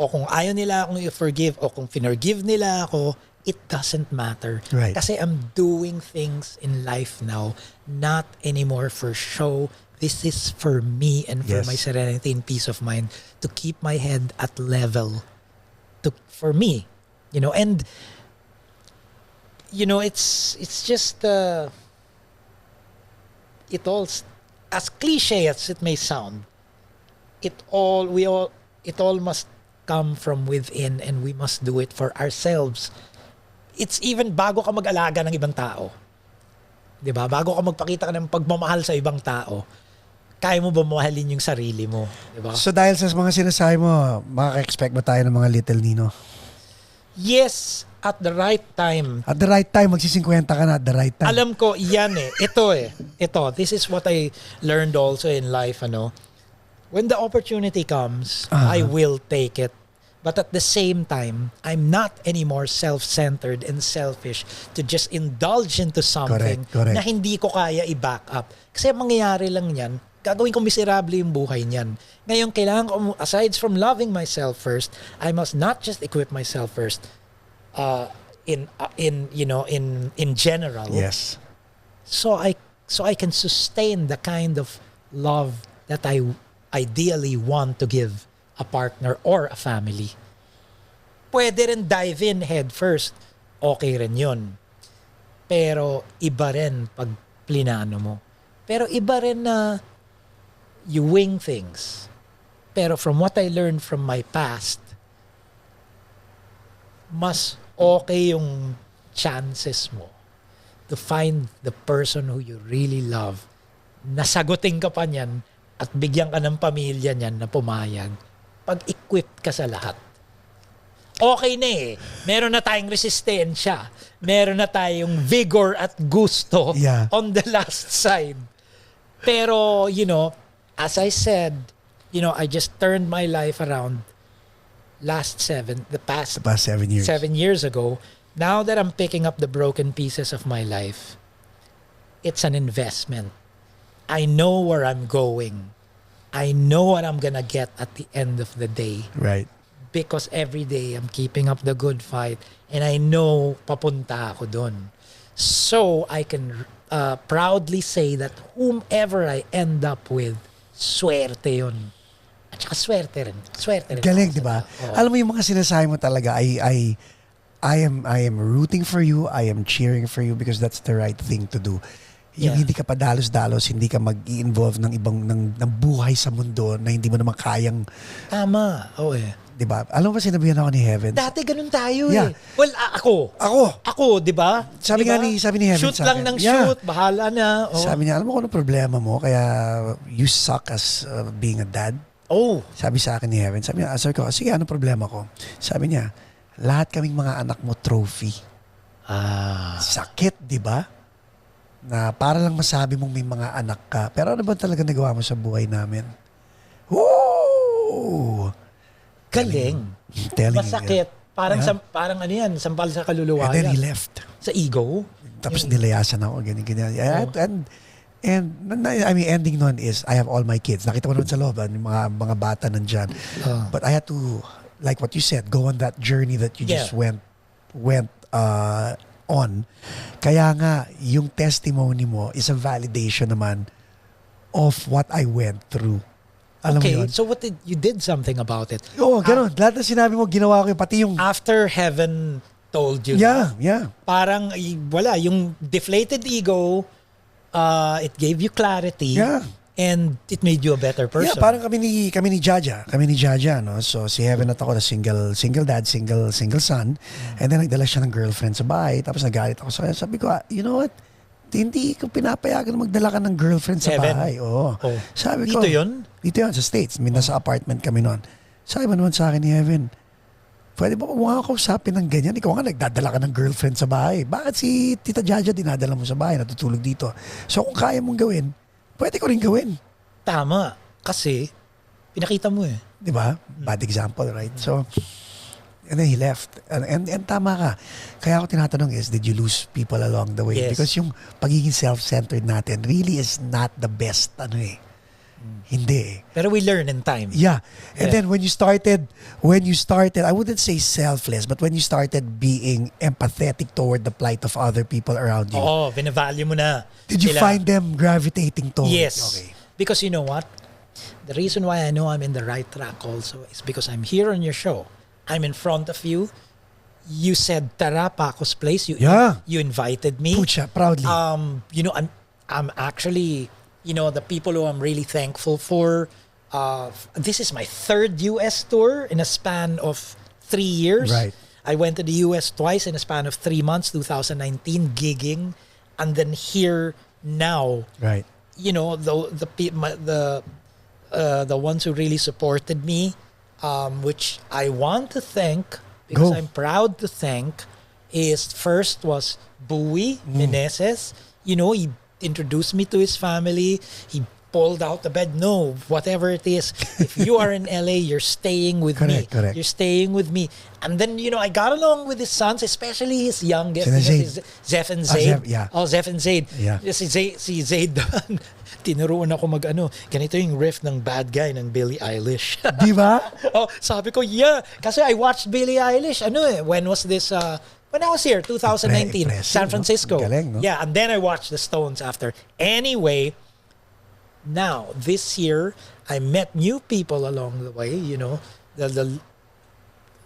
o kung ayaw nila akong i-forgive, o kung finorgive nila ako, it doesn't matter. Right. Kasi I'm doing things in life now, not anymore for show. This is for me and for my serenity and peace of mind to keep my head at level for me. And it's just it all, as cliche as it may sound, it all must come from within and we must do it for ourselves. It's even bago ka mag-alaga ng ibang tao. 'Di ba? Bago ka magpakita ka ng pagmamahal sa ibang tao, kaya mo ba mahalin yung sarili mo? Diba? So dahil sa mga sinasabi mo, makaka-expect ba tayo ng mga Little Nino? Yes, at the right time. At the right time, magsi-50 ka na at the right time. Alam ko, yan Ito. This is what I learned also in life, When the opportunity comes, I will take it. But at the same time, I'm not anymore self-centered and selfish to just indulge into something Correct. na hindi ko kaya i-back up. Kasi mangyayari lang yan, gagawin ko miserable yung buhay niyan. Ngayon, kailangan ko, aside from loving myself first, I must not just equip myself first in general. Yes. So I can sustain the kind of love that I ideally want to give a partner or a family. Pwede rin dive in head first. Okay rin yun. Pero iba rin pag plinano mo. Pero iba rin na you wing things. Pero from what I learned from my past, mas okay yung chances mo to find the person who you really love. Nasagutin ka pa niyan at bigyan ka ng pamilya niyan na pumayag pag equipped ka sa lahat. Okay na Meron na tayong resistensya. Meron na tayong vigor at gusto on the last side. Pero, as I said, I just turned my life around the past 7 years. 7 years ago. Now that I'm picking up the broken pieces of my life, it's an investment. I know where I'm going. I know what I'm gonna get at the end of the day. Right. Because every day I'm keeping up the good fight and I know papunta ako dun. So I can proudly say that whomever I end up with, swerte yun. At saka swerte rin. Galing, di ba? Alam mo yung mga sinasabi mo talaga, I am rooting for you, I am cheering for you because that's the right thing to do. Yung hindi ka pa dalos-dalos, hindi ka mag-i-involve ng ibang ng buhay sa mundo na hindi mo naman kayang. Tama. Oo Diba? Alam mo ba sinabihan ako ni Heaven? Dati ganun tayo Well, ako, di ba? Sabi ni Heaven shoot sa lang akin. ng shoot, bahala na. Sabi niya, alam mo kung ano problema mo? Kaya you suck as being a dad. Sabi sa akin ni Heaven. Sabi niya, sabi ko, sige, ano problema ko? Sabi niya, lahat kaming mga anak mo trophy. Sakit, di ba? Na para lang masabi mong may mga anak ka. Pero ano ba talaga nagawa mo sa buhay namin? Woo! Galing. Masakit. Parang parang ano yan, sampal sa kaluluwa. And then he left. Sa ego. Tapos nilayasan ako, ganyan. And I mean, ending nun is, I have all my kids. Nakita mo naman sa loob, yung mga bata nandyan. But I had to, like what you said, go on that journey that you just went on. Kaya nga, yung testimony mo is a validation naman of what I went through. Alam mo yun? So you did something about it? Oo, ganun. Lahat na sinabi mo, ginawa ko yun. Pati yung... After Heaven told you Yeah. Parang, wala, yung deflated ego, it gave you clarity. Yeah. And it made you a better person. Yeah, parang kami ni Jaja. No? So si Heaven at ako na single dad, single son. And then nagdala siya ng girlfriend sa bahay. Tapos nagalit ako sa kanya. Sabi ko, you know what? Hindi ko pinapayagan na magdala ka ng girlfriend sa bahay. Sabi ko, Dito yun, sa States. Nasa apartment kami noon. Sabi mo naman sa akin ni Heaven, pwede ba mga kausapin ng ganyan? Ikaw nga nagdadala ka ng girlfriend sa bahay. Bakit si Tita Jaja dinadala mo sa bahay? Natutulog dito. So kung kaya mong gawin, pwede ko rin gawin. Tama. Kasi, pinakita mo Di ba? Bad example, right? So, and then he left. And tama ka. Kaya ako tinatanong is, did you lose people along the way? Yes. Because yung pagiging self-centered natin really is not the best, Hindi Pero we learn in time. Yeah. And then when you started, I wouldn't say selfless, but when you started being empathetic toward the plight of other people around you. Binavalue mo na. Did you find them gravitating towards? Yes. Okay. Because you know what? The reason why I know I'm in the right track also is because I'm here on your show. I'm in front of you. You said, Tara, Pacos Place. You invited me. Pucha, proudly. I'm actually, the people who I'm really thankful for. This is my third US tour in a span of 3 years. Right. I went to the US twice in a span of 3 months, 2019, gigging. And then here now. Right. you know, the ones who really supported me, which I want to thank because Go. I'm proud to thank, is first was Bowie Meneses. You know, he introduced me to his family. He pulled out the bed. No, whatever it is, if you are in LA, you're staying with me. Correct. You're staying with me. And then, you know, I got along with his sons, especially his youngest. Sina because Zayd. he's Zeph and Ah, Zayd. Zeph, yeah. Oh, Zeph and Zayd. Yeah. Si Zayd, tinuruan ako ganito yung riff ng Bad Guy ng Billie Eilish. Di ba? Oh, sabi ko, yeah. Kasi I watched Billie Eilish. When was this? When I was here, 2019, Impressive, San Francisco. no? Galing, no? Yeah, and then I watched the Stones after. Anyway, now, this year, I met new people along the way, you know, the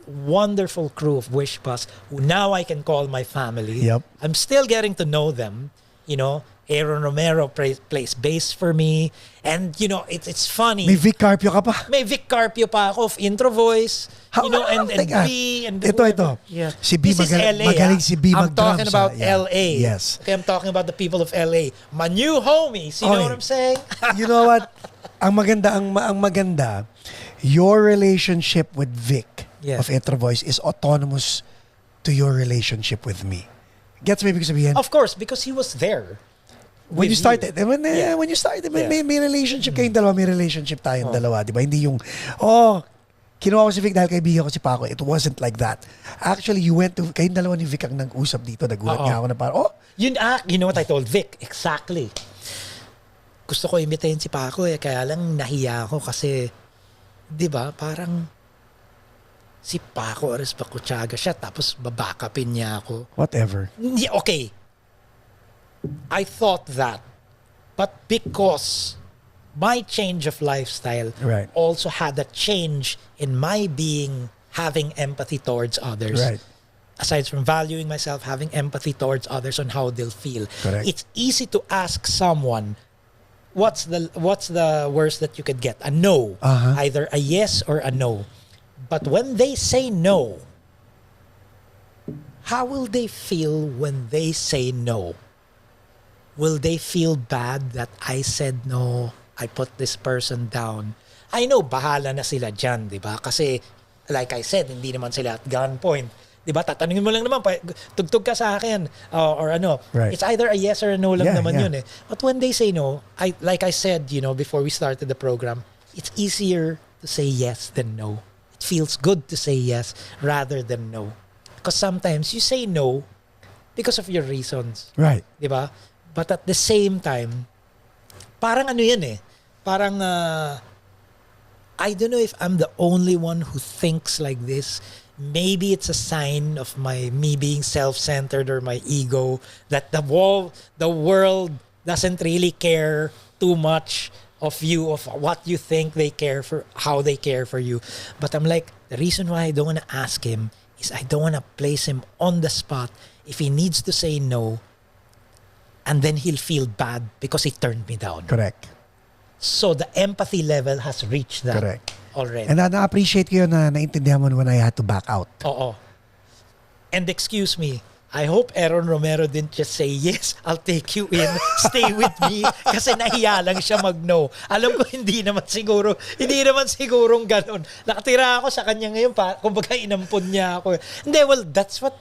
wonderful crew of Wish Bus, who now I can call my family. Yep. I'm still getting to know them, you know. Aaron Romero plays bass for me. And, you know, it's funny. May Vic Carpio ka pa. May Vic Carpio pa ako of intro voice. How- You know, and Teka. B and Ito. Yeah. Si B This is LA, magaling si B I'm talking mag-drums, about yeah. LA. Yes. Okay, I'm talking about the people of LA. My new homies. You know Okay. what I'm saying? You know what? Ang maganda, your relationship with Vic Yeah. of Intro Voice is autonomous to your relationship with me. Gets me ibig sabihin? Of course, because he was there. When you with started, you. when you started, may, Yeah. may relationship kayong dalawa, may relationship tayong dalawa, di ba? Hindi yung, kinuha ko si Vic dahil kaibigan ko si Paco. It wasn't like that. Actually, kayong dalawa ni Vic ang nag-usap dito. Nagulat nga ako na parang, You know what I told Vic? Exactly. Gusto ko imitahin si Paco kaya lang nahiya ako kasi, di ba, parang si Paco Ares Bakutsaga siya tapos babakapin niya ako. whatever. Yeah, okay. I thought that. But because my change of lifestyle Right. also had a change in my having empathy towards others. Right. Aside from valuing myself, having empathy towards others on how they'll feel. Correct. It's easy to ask someone, what's the worst that you could get? A no. Uh-huh. Either a yes or a no. But when they say no, how will they feel when they say no? Will they feel bad that I said no, I put this person down? I know, bahala na sila dyan, di ba? Kasi, like I said, hindi naman sila at gunpoint. Di ba? Tatanungin mo lang naman, tugtog ka sa akin, or ano. Right. It's either a yes or a no lang Yeah, naman yeah. yun eh. But when they say no, like I said, you know, before we started the program, it's easier to say yes than no. It feels good to say yes rather than no. Because sometimes you say no because of your reasons. Right. Di ba? But at the same time, parang ano yan eh. Parang, I don't know if I'm the only one who thinks like this. Maybe it's a sign of me being self-centered or my ego that the world doesn't really care too much of you, of what you think they care for, how they care for you. But I'm like, the reason why I don't want to ask him is I don't want to place him on the spot if he needs to say no. And then he'll feel bad because he turned me down. Correct. So the empathy level has reached that Correct. already. And na-appreciate ko yun na naintindihan mo when I had to back out. Oo. And excuse me, I hope Aaron Romero didn't just say, yes, I'll take you in, stay with me, kasi nahiya lang siya mag-no. Alam ko hindi naman sigurong ganun. Nakatira ako sa kanya ngayon, kumbaga inampun niya ako. Hindi, well, that's what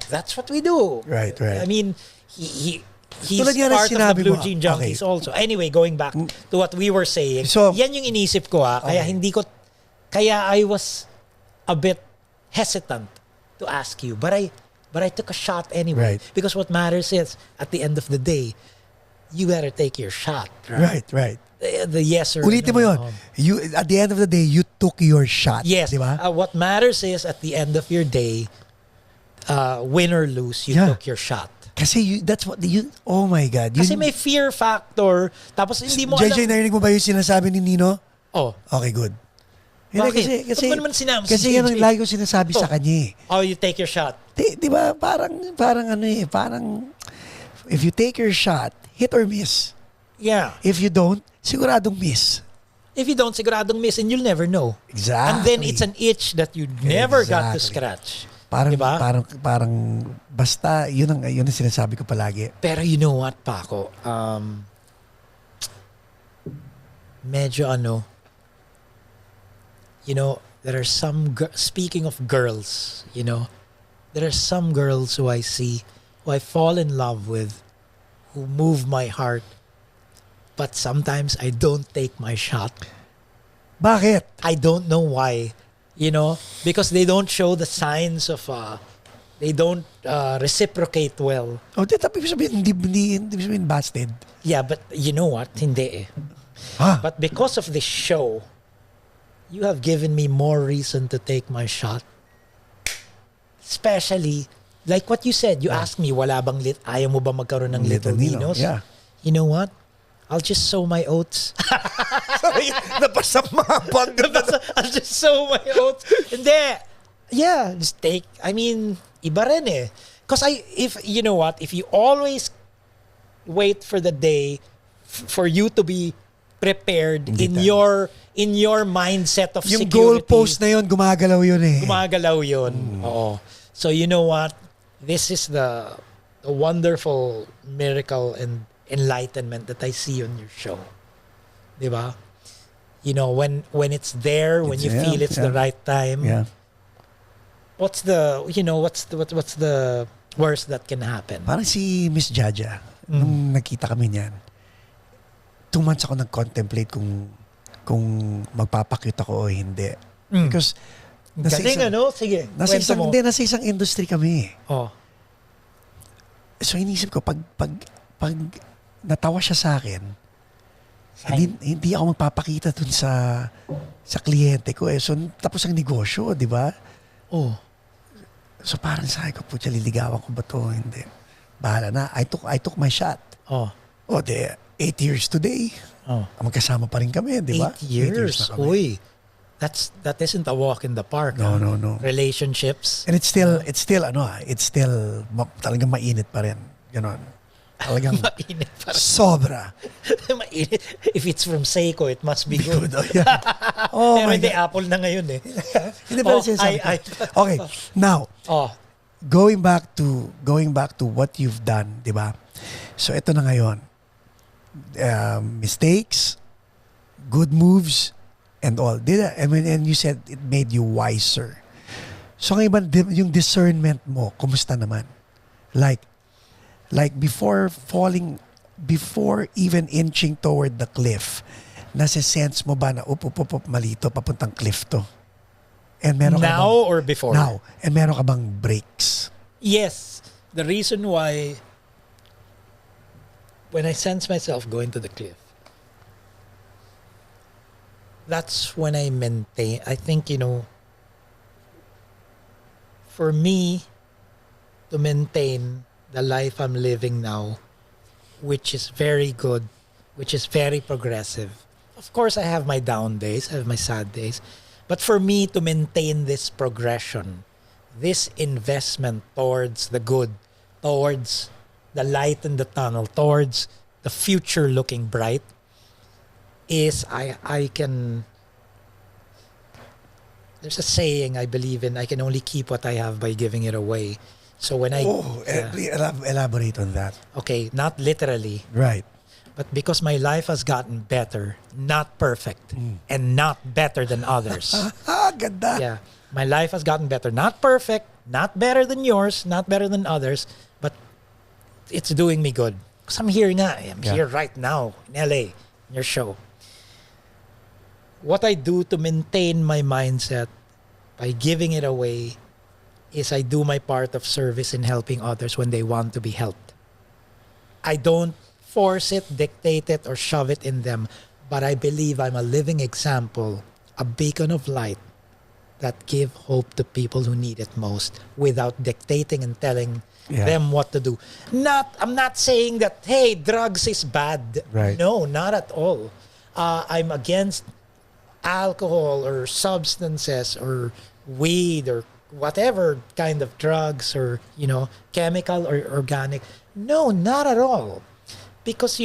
we do. Right. I mean, he's Tulad nga ng part of the sinabi Blue mo. Jean Junkies Okay. also. Anyway, going back to what we were saying, So- yan yung inisip ko kaya I was a bit hesitant to ask you, but I took a shot anyway. Right. Because what matters is, at the end of the day, you better take your shot. Right. The yes or Ulitin mo no. yun. You, at the end of the day, you took your shot. Yes. Di ba? What matters is, at the end of your day, win or lose, you Yeah. took your shot. Kasi oh my God. Kasi may fear factor, tapos hindi mo JJ, alam. narinig mo ba yung sinasabi ni Nino? Oh, Okay, good. Bakit? Kasi, Ba't mo naman sinama si kasi yan ang JJ? lagi ko sinasabi sa kanya eh. oh, you take your shot. Di ba, parang ano eh, parang if you take your shot, hit or miss. Yeah. If you don't, siguradong miss. If you don't, siguradong miss and you'll never know. Exactly. And then it's an itch that you never got to Exactly. scratch. Parang, Diba? parang basta, yun ang sinasabi ko palagi. Pero you know what, Paco? medyo there are some speaking of girls, there are some girls who I see, who I fall in love with, who move my heart, but sometimes I don't take my shot. Bakit? I don't know why, because they don't show the signs of they don't reciprocate well. O, di tapos sabihin, hindi sabihin busted. Yeah, but you know what? Hindi eh. Ha? But because of this show, you have given me more reason to take my shot. Especially, like what you said, you asked me, wala bang ayaw mo ba magkaroon ng Little Nino, Ninos? yeah. You know what? I'll just sow my oats. Sorry, napasamabang. I'll just sow my oats. Hindi. Yeah, just take, iba rin eh. Because if you always wait for the day for you to be prepared in your mindset of Yung security. goalpost na yun, gumagalaw yun eh. Gumagalaw yun. Oo. So you know what? This is the wonderful miracle and enlightenment that I see on your show. Diba? When it's there, when you feel it's the right time. Yeah. What's the worst that can happen? Parang si Miss Jaja, nung nakita kami niyan, 2 months ako nag-contemplate kung magpapakita ko o hindi. Because Galing sige. nasa Kwento mo. isang industry kami. Oh. So inisip ko, pag natawa siya sa akin, hindi ako magpapakita dun sa kliyente ko eh. So tapos ang negosyo, di ba? Oh. So parang sabi ko, putya, liligawan ko ba to? Hindi. Bahala na. I took my shot. Oh. O, 8 years today. Oh. Magkasama pa rin kami, di ba? 8 years. na kami. Uy. That isn't a walk in the park. No, ah. no, no. Relationships. And it's still talagang mainit pa rin. Ganon. Talagang Mainit pa rin. sobra. Mainit. If it's from Seiko, it must be good. Oh, yeah. Oh Pero my hindi, God. Apple na ngayon eh. Hindi pa rin sinasabi ko. Okay, now, Oh. going back to what you've done, di ba? So ito na ngayon. Mistakes, good moves, and all. And you said it made you wiser. So ngayon, yung discernment mo, kumusta naman? Like before even inching toward the cliff, nasa-sense mo ba na malito, papuntang cliff to? And meron ka Now bang, or before? Now. And meron ka bang breaks? Yes. The reason why when I sense myself going to the cliff, that's when I maintain. I think, for me to maintain the life I'm living now, which is very good, which is very progressive. Of course, I have my down days, I have my sad days. But for me to maintain this progression, this investment towards the good, towards the light in the tunnel, towards the future looking bright, is I can... There's a saying I believe in, I can only keep what I have by giving it away. So when I... Please elaborate on that. Okay, not literally, Right. but because my life has gotten better, not perfect, and not better than others. Ganda. Yeah, my life has gotten better, not perfect, not better than yours, not better than others, but it's doing me good. Because I'm here now. I'm here right now in LA, in your show. What I do to maintain my mindset by giving it away is I do my part of service in helping others when they want to be helped. I don't force it, dictate it, or shove it in them, but I believe I'm a living example, a beacon of light that give hope to people who need it most without dictating and telling them what to do. I'm not saying that, hey, drugs is bad. Right. No, not at all. I'm against alcohol or substances or weed or whatever kind of drugs or, chemical or organic. No, not at all. Because,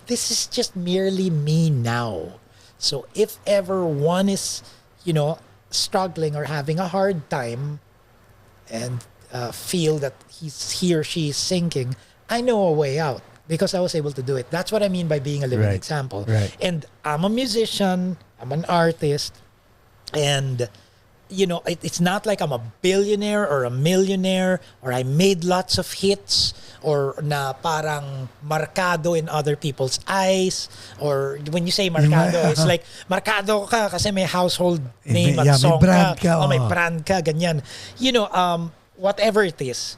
this is just merely me now. So if ever one is, struggling or having a hard time and feel that he or she is sinking, I know a way out. because I was able to do it. That's what I mean by being a living Right. example. Right. And I'm a musician, I'm an artist, and it's not like I'm a billionaire or a millionaire or I made lots of hits or na parang markado in other people's eyes, or when you say markado, it's like markado ka kasi may household name Yeah, at may song brand ka, may oh. brand ka, ganyan. Whatever it is,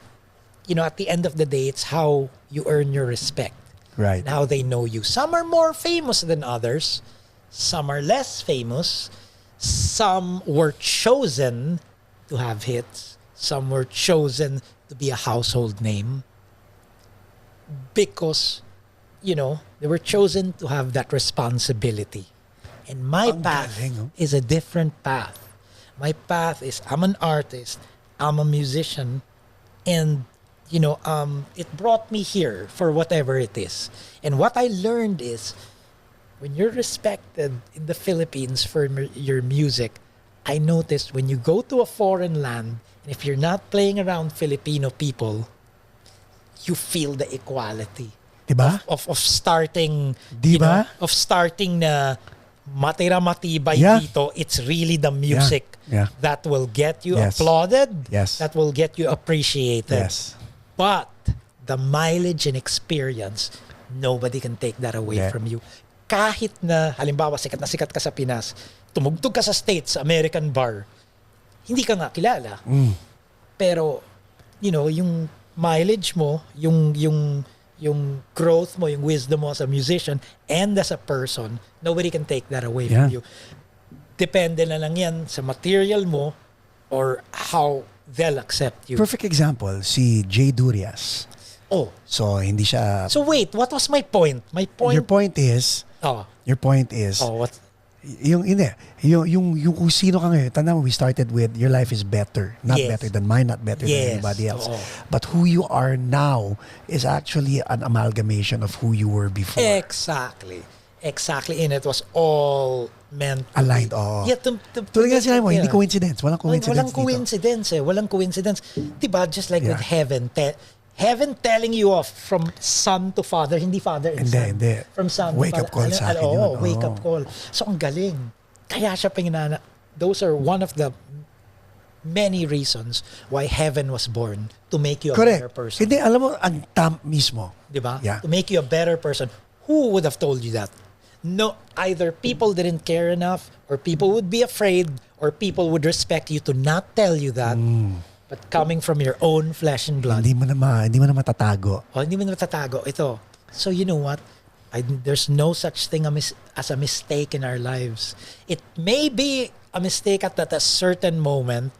at the end of the day, it's how you earn your respect. Right. And how they know you. Some are more famous than others. Some are less famous. Some were chosen to have hits. Some were chosen to be a household name. Because, they were chosen to have that responsibility. And my Ang path galing, oh. is a different path. My path is, I'm an artist, I'm a musician, and it brought me here for whatever it is. And what I learned is, when you're respected in the Philippines for your music, I noticed when you go to a foreign land, and if you're not playing around Filipino people, you feel the equality. Diba? Of starting, Diba? of starting na matira-matibay Yeah. dito, it's really the music Yeah. that will get you Yes. applauded, Yes. that will get you appreciated. Yes. But the mileage and experience, nobody can take that away Yeah. from you. Kahit na, halimbawa, sikat na sikat ka sa Pinas, tumugtog ka sa States, American bar, hindi ka nga kilala. Pero, yung mileage mo, yung growth mo, yung wisdom mo as a musician and as a person, nobody can take that away Yeah. from you. Depende na lang yan sa material mo or how they'll accept you. Perfect example, si Jay Durias. Oh, So, hindi siya... so wait, what was my point? My point... Your point is, Oh, what? yung kung sino ka ngayon, tanda mo, we started with your life is better. Not Yes. better than mine, not better than Yes. anybody else. Oo. But who you are now is actually an amalgamation of who you were before. Exactly. And it was all meant to Aligned, be. oo. Yeah, Tulad nga sinabi mo, hindi coincidence. Walang coincidence Walang dito. coincidence eh. Walang coincidence. Diba? Just like Yeah. with heaven. Heaven telling you off from son to father. Hindi father and son. Hindi. From son Wake to up call sa akin yun. Wake Oo. up call. So, ang galing. Kaya siya pinginana. Those are one of the many reasons why heaven was born. To make you a better Correct. person. Hindi, alam mo, ang mismo. Diba? Yeah. To make you a better person. Who would have told you that? No, either people didn't care enough, or people would be afraid, or people would respect you to not tell you that. But coming from your own flesh and blood. Hindi mo na matatago. Hindi mo na matatago. Ito. So you know what? There's no such thing as a mistake in our lives. It may be a mistake at a certain moment.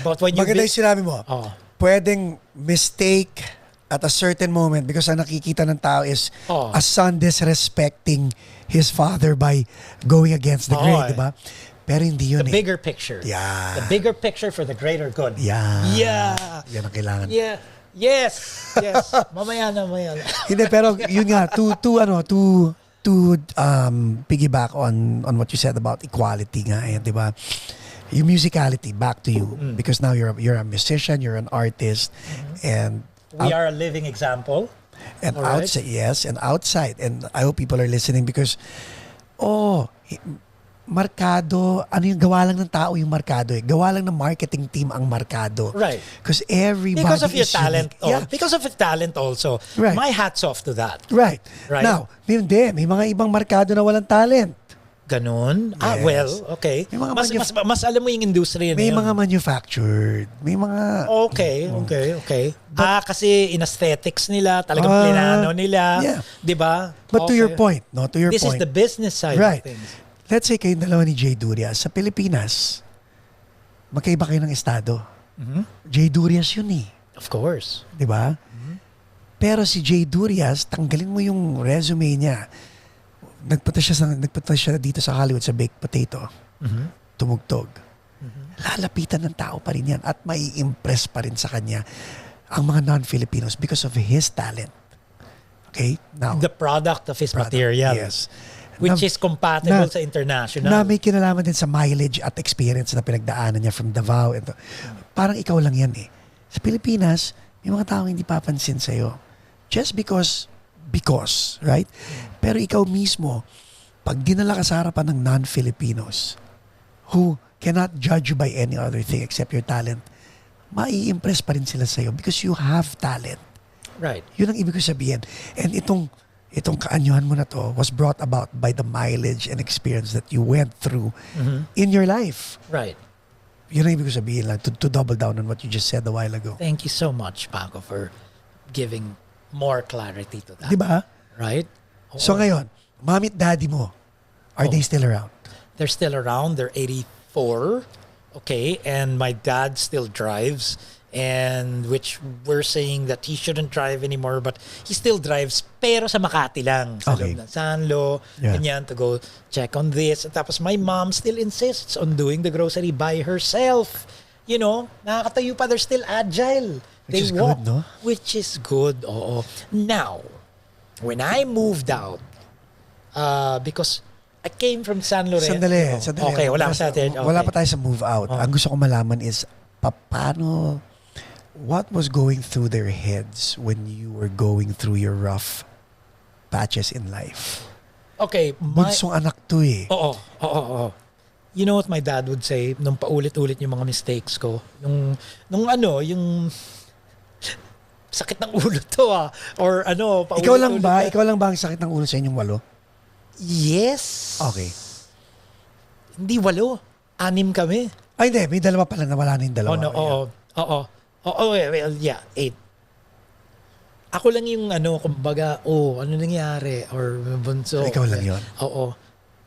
But when you... Maganda yung sinabi mo. Oh. Pwedeng mistake at a certain moment because ang nakikita ng tao is a son disrespecting his father by going against the grain, di ba? Pero hindi yun The bigger picture. Yeah. The bigger picture for the greater good. Yeah. Yeah. Yan ang kailangan. Yeah. Yes. Mamaya na. Hindi, pero yun nga, to piggyback on what you said about equality nga, di ba? Yung musicality, back to you. Because now you're a musician, you're an artist, and We are a living example. And All right. outside, yes, and outside. And I hope people are listening because, markado, ano yung gawa lang ng tao yung markado eh. Gawa lang ng marketing team ang markado. Right. Because everybody Because of your is talent. unique. Yeah. Because of your talent also. Right. My hat's off to that. Right. Right. Now, may mga ibang markado na walang talent. Ganun? Yes. Well, okay. May mga Mas alam mo yung industry na May yun. mga manufactured. May mga... Okay. Kasi in aesthetics nila, talagang plinano nila. Yeah. Di ba? But to your point, no? To your This point. is the business side Right. of things. Let's say kayong dalawa ni Jay Durias. Sa Pilipinas, magkaiba kayo ng estado. Jay Durias yun eh. Of course. Di ba? Pero si Jay Durias, tanggalin mo yung resume niya. Nagpunta siya dito sa Hollywood sa baked potato. Tumugtog. Lalapitan ng tao pa rin yan at may impress pa rin sa kanya ang mga non-Filipinos because of his talent. Okay? Now, The product of his material. yes. Which is compatible sa international. Na may kinalaman din sa mileage at experience na pinagdaanan niya from Davao. Parang ikaw lang yan eh. Sa Pilipinas, May mga taong hindi papansin sa'yo. Just because, right? Pero ikaw mismo, pag dinala ka sa harapan ng non-Filipinos who cannot judge you by any other thing except your talent, mai-impress pa rin sila sa'yo because you have talent. Right. Yun ang ibig ko sabihin. And itong kaanyuhan mo na to was brought about by the mileage and experience that you went through in your life. Right. Yun ang ibig ko sabihin lang, to double down on what you just said a while ago. Thank you so much, Paco, for giving more clarity to that. Di ba? Right? So ngayon, mommy at daddy mo, are they still around? They're still around. They're 84. Okay. And my dad still drives. And which we're saying that he shouldn't drive anymore, but he still drives, pero sa Makati lang. Sa Okay. loob ng Sanlo, Yeah. ganyan, to go check on this. At tapos my mom still insists on doing the grocery by herself. You know, nakakatayo pa, they're still agile. Which They is walk, good, no? Which is good, oo. Now, when I moved out, because I came from San Lorenzo. Sandali. Okay, wala pa sa atin. Wala pa Okay. tayo sa move out. Ang gusto ko malaman is, paano, what was going through their heads when you were going through your rough patches in life? Okay, Bunsong anak to eh. Oo. You know what my dad would say nung paulit-ulit yung mga mistakes ko? Yung sakit ng ulo to or paulit-ulit. Ikaw lang ba ang sakit ng ulo sa inyong 8? Yes. Okay. Hindi 8. 6 kami. Ay hindi, may dalawa pala na wala na yung dalawa. Oo. Well, yeah, 8. Ako lang yung kumbaga, ano nangyari? Or bunso. Ikaw lang yun. Oo.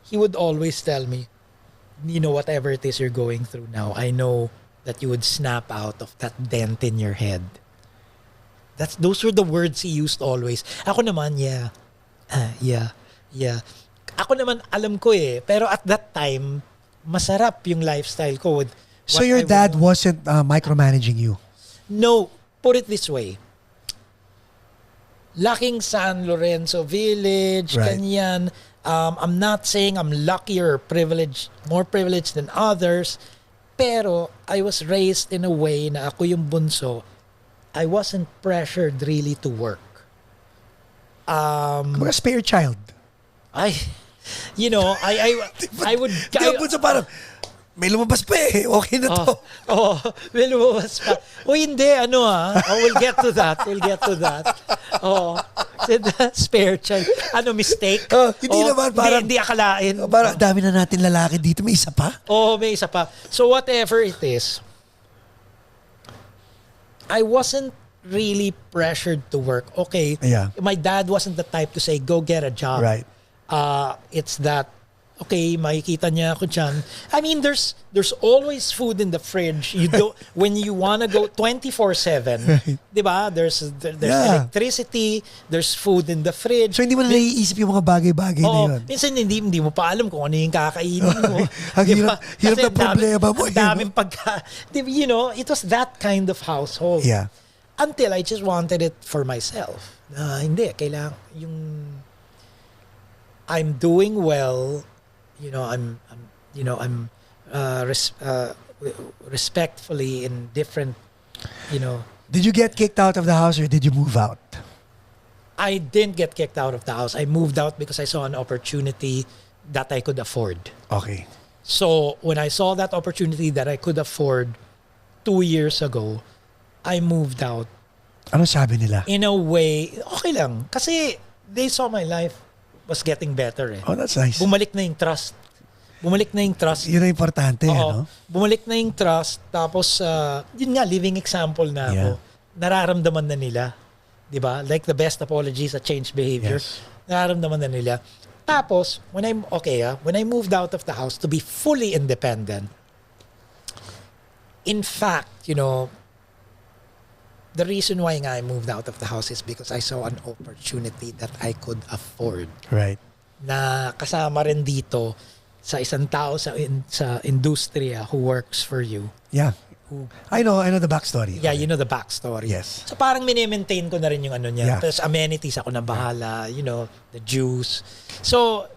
He would always tell me, Nino, whatever it is you're going through now, I know that you would snap out of that dent in your head. Those were the words he used always. Ako naman, yeah. Ako naman, alam ko pero at that time, masarap yung lifestyle ko with So what your I dad would- wasn't micromanaging you? No, put it this way. Laking San Lorenzo Village, Right. kanyan. I'm not saying I'm luckier or privileged, more privileged than others, pero I was raised in a way na ako yung bunso. I wasn't pressured really to work. Mga spare child. I would... Di ba bunso parang, may lumabas pa eh. Okay na to. May lumabas pa. Hindi, we'll get to that. Spare child. Mistake? Hindi naman, parang- Hindi akalain. Parang dami na natin lalaki dito. May isa pa. May isa pa. So whatever it is, I wasn't really pressured to work. Okay, Yeah. my dad wasn't the type to say, go get a job. Right. It's that, okay, makikita niya ako dyan. I mean, there's always food in the fridge. You don't when you wanna go 24/7, di ba? There's Yeah. electricity, there's food in the fridge. So hindi mo na naiisip yung mga bagay-bagay na yun. Minsan hindi mo pa alam kung ano yung kakainin mo. Ang Di ba? hirap Kasi na problema mo. Ang daming pagka... it was that kind of household. Yeah. Until I just wanted it for myself. Hindi, kailangan yung... I'm doing well. I'm respectfully in different, Did you get kicked out of the house or did you move out? I didn't get kicked out of the house. I moved out because I saw an opportunity that I could afford. Okay. So when I saw that opportunity that I could afford 2 years ago, I moved out. Ano sabi nila? In a way, okay lang. Kasi they saw my life was getting better Oh, that's nice. Bumalik na yung trust. Yun ang importante, ano? Bumalik na yung trust. Tapos, yun nga, living example na ako. Nararamdaman na nila. Diba? Like the best apologies at change behavior. Yes. Nararamdaman na nila. Tapos, when I moved out of the house to be fully independent, in fact, the reason why I moved out of the house is because I saw an opportunity that I could afford. Right. Na kasama rin dito sa isang tao sa industriya who works for you. Yeah. I know the backstory. Yeah, you know the backstory. Yes. So parang mini-maintain ko na rin yung ano niya. Yeah. Tapos amenities ako na bahala, the juice. So,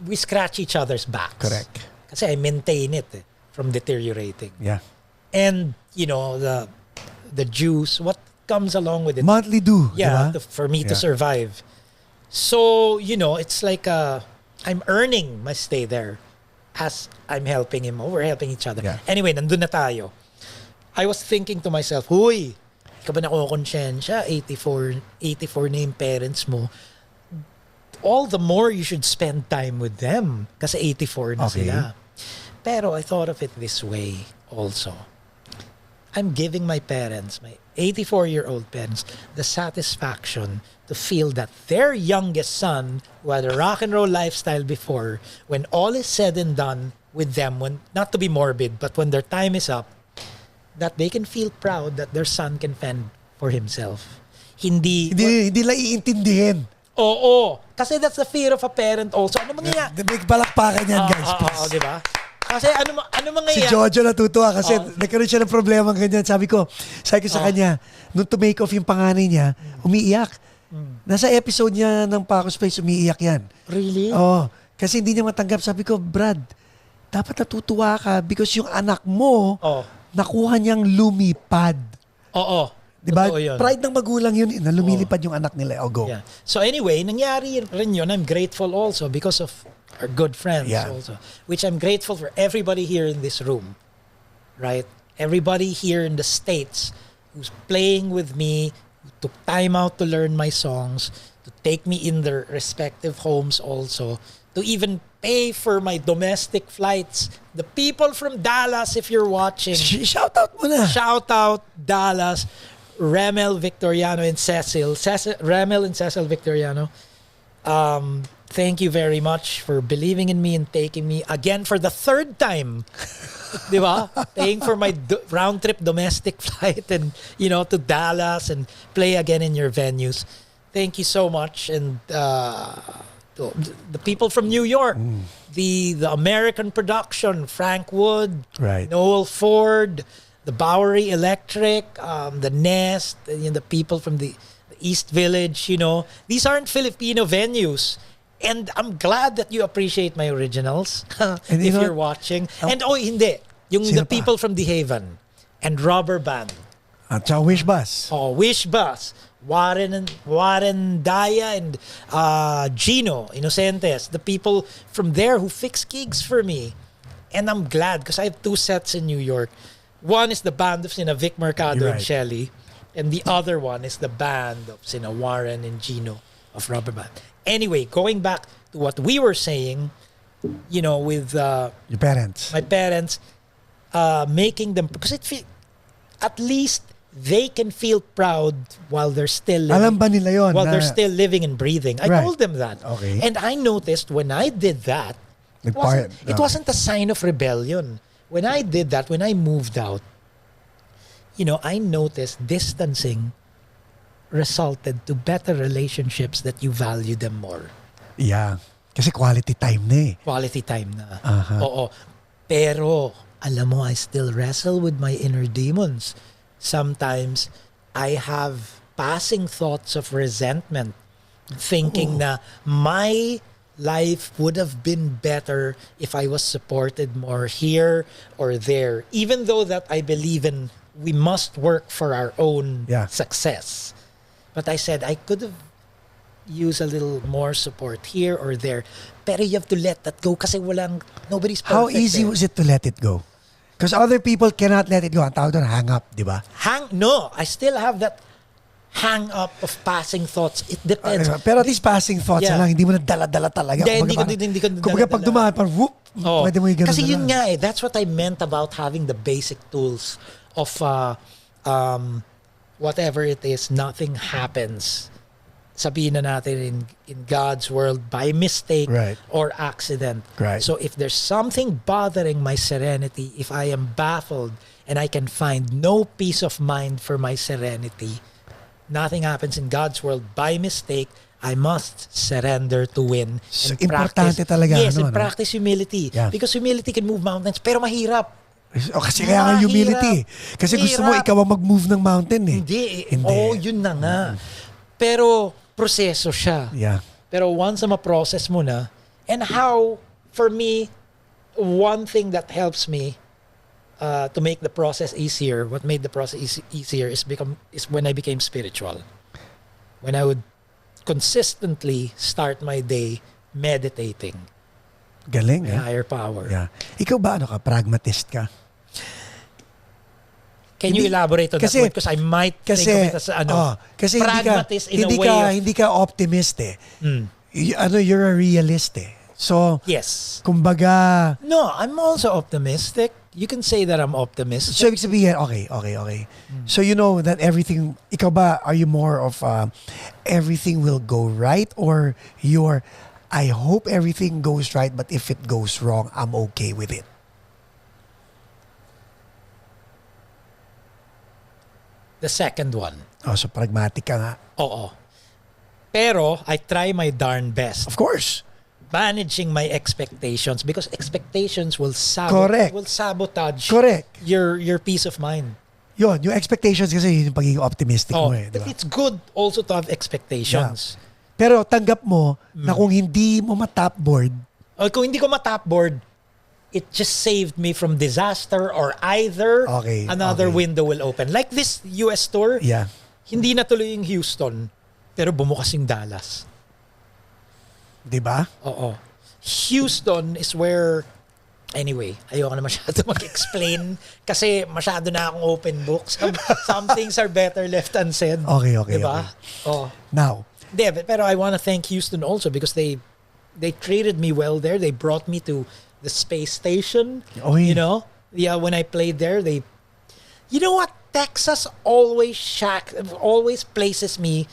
we scratch each other's backs. Correct. Kasi I maintain it from deteriorating. Yeah. And, the dues, what comes along with it. Monthly due, Yeah, diba? for me to Yeah. survive. So, it's like I'm earning my stay there as I'm helping him. We're helping each other. Yeah. Anyway, nandun na tayo. I was thinking to myself, huy, ka ba nakokonsensya? 84 na yung parents mo. All the more you should spend time with them. Kasi 84 na Okay. sila. Pero I thought of it this way also. I'm giving my parents, my 84-year-old parents, the satisfaction to feel that their youngest son, who had a rock and roll lifestyle before, when all is said and done with them, when not to be morbid, but when their time is up, that they can feel proud that their son can fend for himself. Hindi Hindi lang iintindihin. Oo. Kasi that's the fear of a parent also. Ano mangyayari? May palakpakan yan, guys. please. Di ba? Kasi ano Si mangyayari? Jojo natutuwa kasi nagkaroon siya ng problema ganyan. Sabi ko sa kanya, nung to make off yung panganay niya, umiiyak. Nasa episode niya ng Pacos Place, umiiyak yan. Really? Oo. Kasi hindi niya matanggap. Sabi ko, Brad, dapat natutuwa ka because yung anak mo, nakuha niyang lumipad. Oo. Diba? Totoo yun. Pride ng magulang yun, na lumilipad yung anak nila. O, go. Yeah. So anyway, nangyari rin yun. I'm grateful also because of our good friends also. Which I'm grateful for everybody here in this room. Right? Everybody here in the States who's playing with me, who took time out to learn my songs, to take me in their respective homes also, to even pay for my domestic flights. The people from Dallas, if you're watching. Shout out mo na. Shout out Dallas, Remel Victoriano and Cecil. Remel and Cecil Victoriano. Thank you very much for believing in me and taking me again for the third time. Di ba? Paying for my round trip domestic flight and to Dallas and play again in your venues. Thank you so much. And the people from New York, the American production, Frank Wood, Right. Noel Ford, the Bowery Electric, the Nest, the people from the East Village, these aren't Filipino venues. And I'm glad that you appreciate my originals if you're watching. And hindi. The people from The Haven and Rubber Band. At saka Wish Bus. Wish Bus. Warren Daya and Gino Inocentes, the people from there who fix gigs for me. And I'm glad because I have two sets in New York. One is the band of Vic Mercado and Shelley, and the other one is the band of Warren and Gino of Rubber Band. Anyway, going back to what we were saying, with Your parents. my parents, making them, because at least they can feel proud while they're still living. Alam ba nila yun? While they're still living and breathing. I told them that. Okay. And I noticed when I did that, it wasn't a sign of rebellion. When I did that, when I moved out, I noticed distancing resulted to better relationships that you value them more. Yeah. Kasi quality time na eh. Quality time na. Uh-huh. Oo. Pero, alam mo, I still wrestle with my inner demons. Sometimes, I have passing thoughts of resentment, thinking na my life would have been better if I was supported more here or there. Even though that I believe in we must work for our own success. But I said I could have used a little more support here or there. Pero you have to let that go kasi nobody's perfect. How easy was it to let it go? Because other people cannot let it go. Ang tawag doon, hang up, di ba? No, I still have that hang up of passing thoughts. It depends. Pero at least passing thoughts na lang, hindi mo na dala-dala talaga. Hindi ko kumbaga pag dumaan, parang whoop, pwede mo yung ganun kasi na yun lang. nga that's what I meant about having the basic tools of whatever it is, nothing happens. Sabihin na natin in God's world by mistake or accident. Right. So if there's something bothering my serenity, if I am baffled and I can find no peace of mind for my serenity, nothing happens in God's world by mistake. I must surrender to win and Importante practice. talaga. Yes, and practice humility. Yeah. Because humility can move mountains, pero mahirap. Kasi kaya nga humility. Kasi gusto mo ikaw ang mag-move ng mountain eh. Hindi. Yun na nga. Pero proseso siya. Yeah. Pero once na ma-process mo na, and how, for me, one thing that helps me to make the process easier, what made the process easier is when I became spiritual. When I would consistently start my day meditating. Galing, May higher power. Yeah. Ikaw ba, pragmatist ka? Can you elaborate on that word? Because I might think of it as kasi pragmatist in a way hindi ka optimist eh. You're a realist eh. So, yes. kumbaga, No, I'm also optimistic. You can say that I'm optimistic. so ibig sabihin, okay. So you know that everything, ikaw ba, are you more of everything will go right, or you're, I hope everything goes right, but if it goes wrong, I'm okay with it? The second one. Oh, so pragmatic ka nga. Oo. Pero I try my darn best. Of course. Managing my expectations, because expectations will Correct. sabotage Correct. your peace of mind. Yun, yung expectations kasi yun yung pagiging optimistic mo eh. But Diba? it's good also to have expectations. Pero tanggap mo na kung hindi mo matapboard, O kung hindi ko matapboard, it just saved me from disaster, or either another window will open. Like this US tour, yeah. hindi natuloy yung Houston, pero bumukas yung Dallas. Diba? Oo. Houston is where, anyway, ayoko na masyado mag-explain kasi masyado na akong open book. Some things are better left unsaid. Okay. Diba? Okay. Oh. Now, Pero I want to thank Houston also because they treated me well there. They brought me to the space station. Oy. You know? Yeah, when I played there, you know what? Texas always places me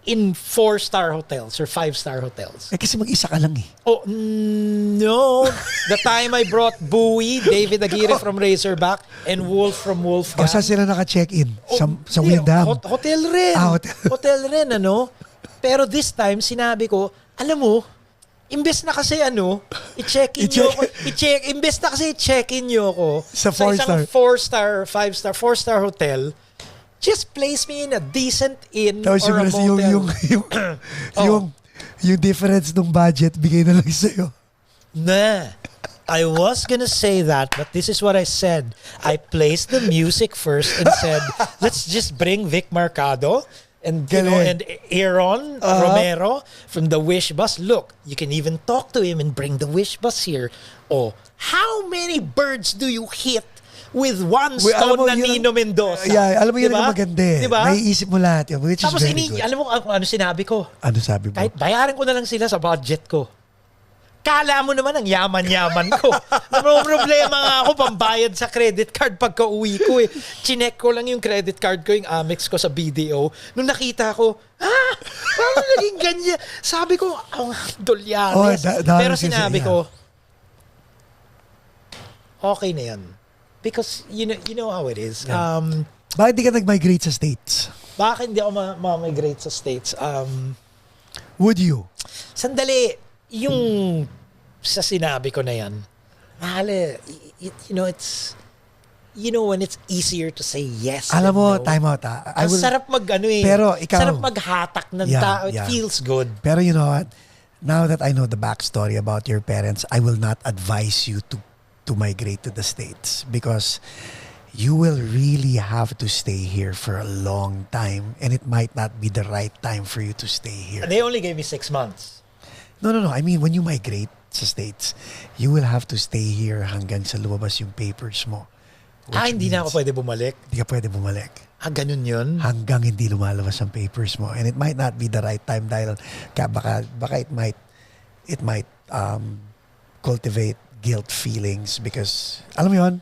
in 4-star hotels or 5-star hotels. kasi mag-isa ka lang eh. Oh, no. The time I brought Bowie, David Aguirre from Razorback, and Wolf from Wolfgang. Saan sila naka-check-in? Sa Hindi, Windham? Hotel rin. Hotel. Hotel rin, ano? Pero this time, sinabi ko, alam mo, imbes na kasi i-check-in nyo ako. Imbes na kasi i-check-in nyo ako Sa isang 4-star. 5-star, 4-star hotel, just place me in a decent inn Tapos or a motel. yung difference ng budget, bigay na lang sa'yo. Nah. I was gonna say that, but this is what I said. I placed the music first and said, let's just bring Vic Mercado and and Aaron Romero from the Wish Bus. Look, you can even talk to him and bring the Wish Bus here. Oh, how many birds do you hit with one stone na Nino Mendoza? Yeah, alam mo yun ang maganda eh. Diba? Naiisip mo lahat yun, which Tapos is very good. alam mo ano sinabi ko? Ano sabi mo? Kahit bayaran ko na lang sila sa budget ko. Kala mo naman ang yaman-yaman ko. Ano problema nga ako pambayad sa credit card pagka uwi ko eh. Chinek ko lang yung credit card ko, yung Amex ko sa BDO. Nung nakita ko, paano naging ganyan? Sabi ko, dolyanes. Pero sinabi ko, okay na yan. Because you know how it is. Bakit di ka nag-migrate sa States? Bakit hindi ako ma-migrate sa States? Would you? Sandali. Yung sa sinabi ko na yan, it's, when it's easier to say yes. Alam mo, no. time out Sarap Pero ikaw, sarap maghatak ng tao. It feels good. Pero you know what? Now that I know the backstory about your parents, I will not advise you to migrate to the States because you will really have to stay here for a long time and it might not be the right time for you to stay here. They only gave me 6 months. No. I mean, when you migrate sa States, you will have to stay here hanggang sa lumabas yung papers mo. Hindi na ako pwede bumalik? Hindi ka pwede bumalik. Ganun yun? Hanggang hindi lumalabas ang papers mo. And it might not be the right time dahil baka it might cultivate guilt feelings because, alam mo yun?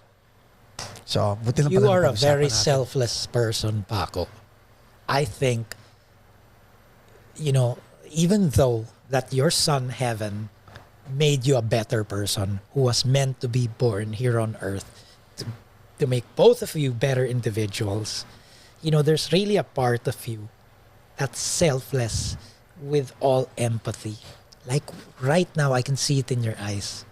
So, buti lang You pala are a napag-usapan very natin. selfless person, Paco. I think, even though that your son, Heaven, made you a better person who was meant to be born here on earth to make both of you better individuals, there's really a part of you that's selfless with all empathy. Like right now, I can see it in your eyes.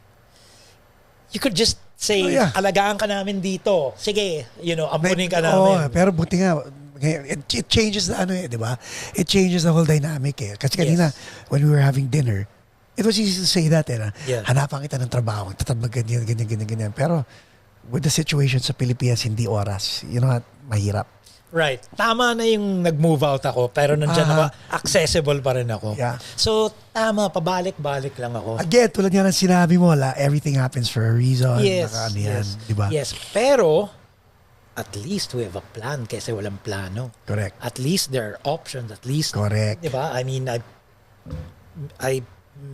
You could just say, alagaan ka namin dito. Sige, ampunin ka namin. Pero buti nga, it changes the di ba? It changes the whole dynamic eh. Kasi kanina, when we were having dinner, it was easy to say that eh. Yeah. Hanapan kita ng trabaho, tatabag ganyan. Pero with the situation sa Pilipinas, hindi oras. You know what? Mahirap. Right. Tama na yung nag-move out ako, pero nandyan ako, accessible pa rin ako. Yeah. So, tama, pabalik-balik lang ako. Again, tulad nga ng sinabi mo, everything happens for a reason. Yes, Naka, yan, yes, diba? yes. Pero, at least we have a plan kasi walang plano. Correct. At least there are options. At least, Correct. diba? I mean, I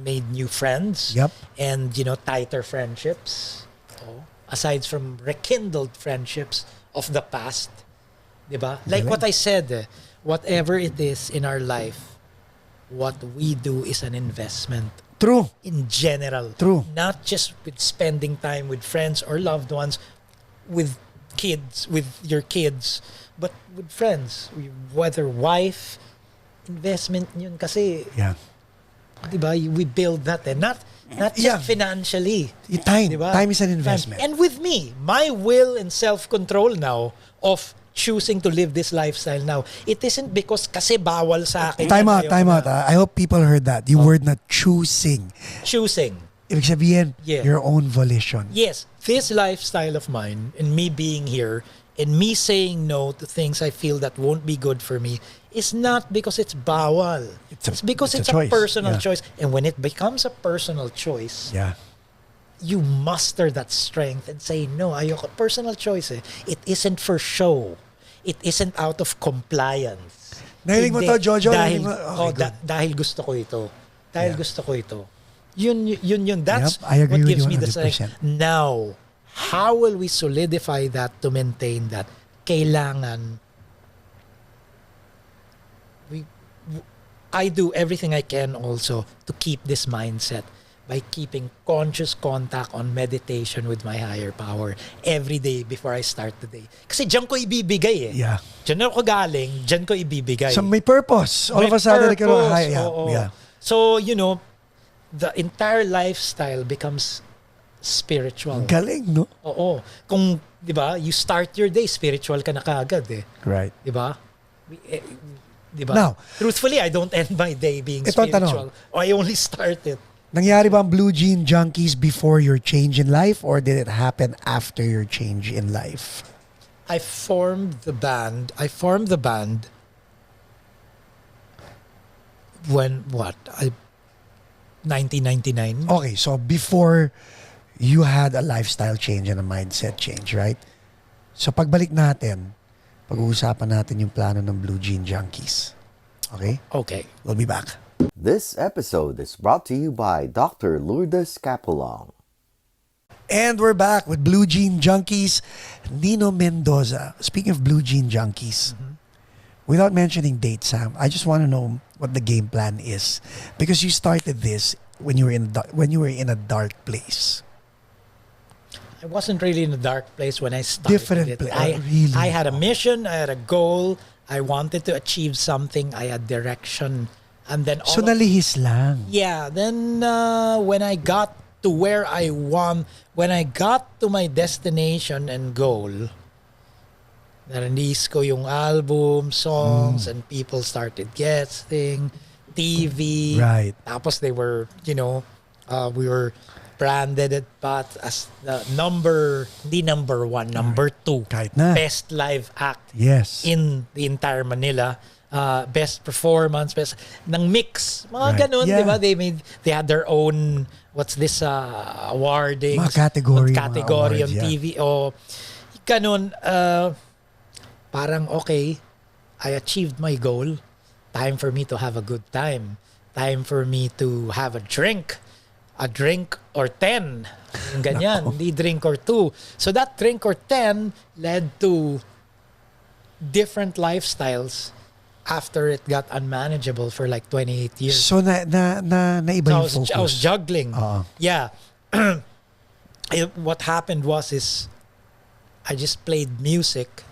made new friends. Yep. And, tighter friendships. Oh. Aside from rekindled friendships of the past. Diba? Like what I said, whatever it is in our life, what we do is an investment. True. In general. True. Not just with spending time with friends or loved ones, with kids, with your kids, but with friends. Whether wife, investment yun kasi, Yeah. diba, we build that not just financially. Time. Diba? Time is an investment. And with me, my will and self-control now of choosing to live this lifestyle now, it isn't because kasi bawal sa akin. Time out. I hope people heard that. You were not choosing. Choosing. Ibig sabihin, Yeah. your own volition. Yes, this lifestyle of mine and me being here and me saying no to things I feel that won't be good for me is not because it's bawal. It's because it's a choice. personal Yeah. choice. And when it becomes a personal choice, Yeah. you muster that strength and say, no, ayoko. Personal choice eh. It isn't for show. It isn't out of compliance. Narinig mo Hindi. to, Jojo? Dahil, Narinig mo? Okay, good. dahil gusto ko ito. Dahil Yeah. gusto ko ito. Yun. That's Yep, I agree what with gives you me the 100%. strength. Now, how will we solidify that to maintain that? Kailangan I do everything I can also to keep this mindset by keeping conscious contact on meditation with my higher power every day before I start the day. Kasi diyan ko ibibigay eh. Yeah. Diyan ako galing, diyan ko ibibigay. So may purpose. All May of a sudden, purpose, oo. yeah. So, the entire lifestyle becomes spiritual. Galing, no? Oo. Kung, di ba, you start your day, spiritual ka na kaagad eh. Right. Di ba? Di ba? Now, truthfully, I don't end my day being ito ang spiritual. I only start it. Nangyari ba ang Blue Jean Junkies before your change in life or did it happen after your change in life? I formed the band when, 1999? Okay, so before you had a lifestyle change and a mindset change, right? So pagbalik natin, pag-uusapan natin yung plano ng Blue Jean Junkies. Okay? Okay. We'll be back. This episode is brought to you by Dr. Lourdes Capulong. And we're back with Blue Jean Junkies, Nino Mendoza. Speaking of Blue Jean Junkies, without mentioning dates, Sam, I just want to know what the game plan is. Because you started this when you were in a dark place. I wasn't really in a dark place when I started Different it. place. Really? I had a mission, I had a goal, I wanted to achieve something, I had direction. And then So nalihis lang. yeah, then when I got to where I want, when I got to my destination and goal, na-release ko yung album, songs, and people started guesting, TV. Right. Tapos they were, we were branded it but as the hindi number one, number two. Kahit na. Best live act Yes. in the entire Manila. Best performance, best ng mix. Mga Right. ganun, Yeah. di ba? They had their own, what's this, awarding. Mga category, Category mga on awards, TV. O, ganun, parang okay, I achieved my goal. Time for me to have a good time. Time for me to have a drink. A drink or 10. Yung ganyan, hindi drink or 2. So that drink or 10 led to different lifestyles after it got unmanageable for like 28 years. So naiba yung focus. I was juggling. Oo. Yeah. What happened is I just played music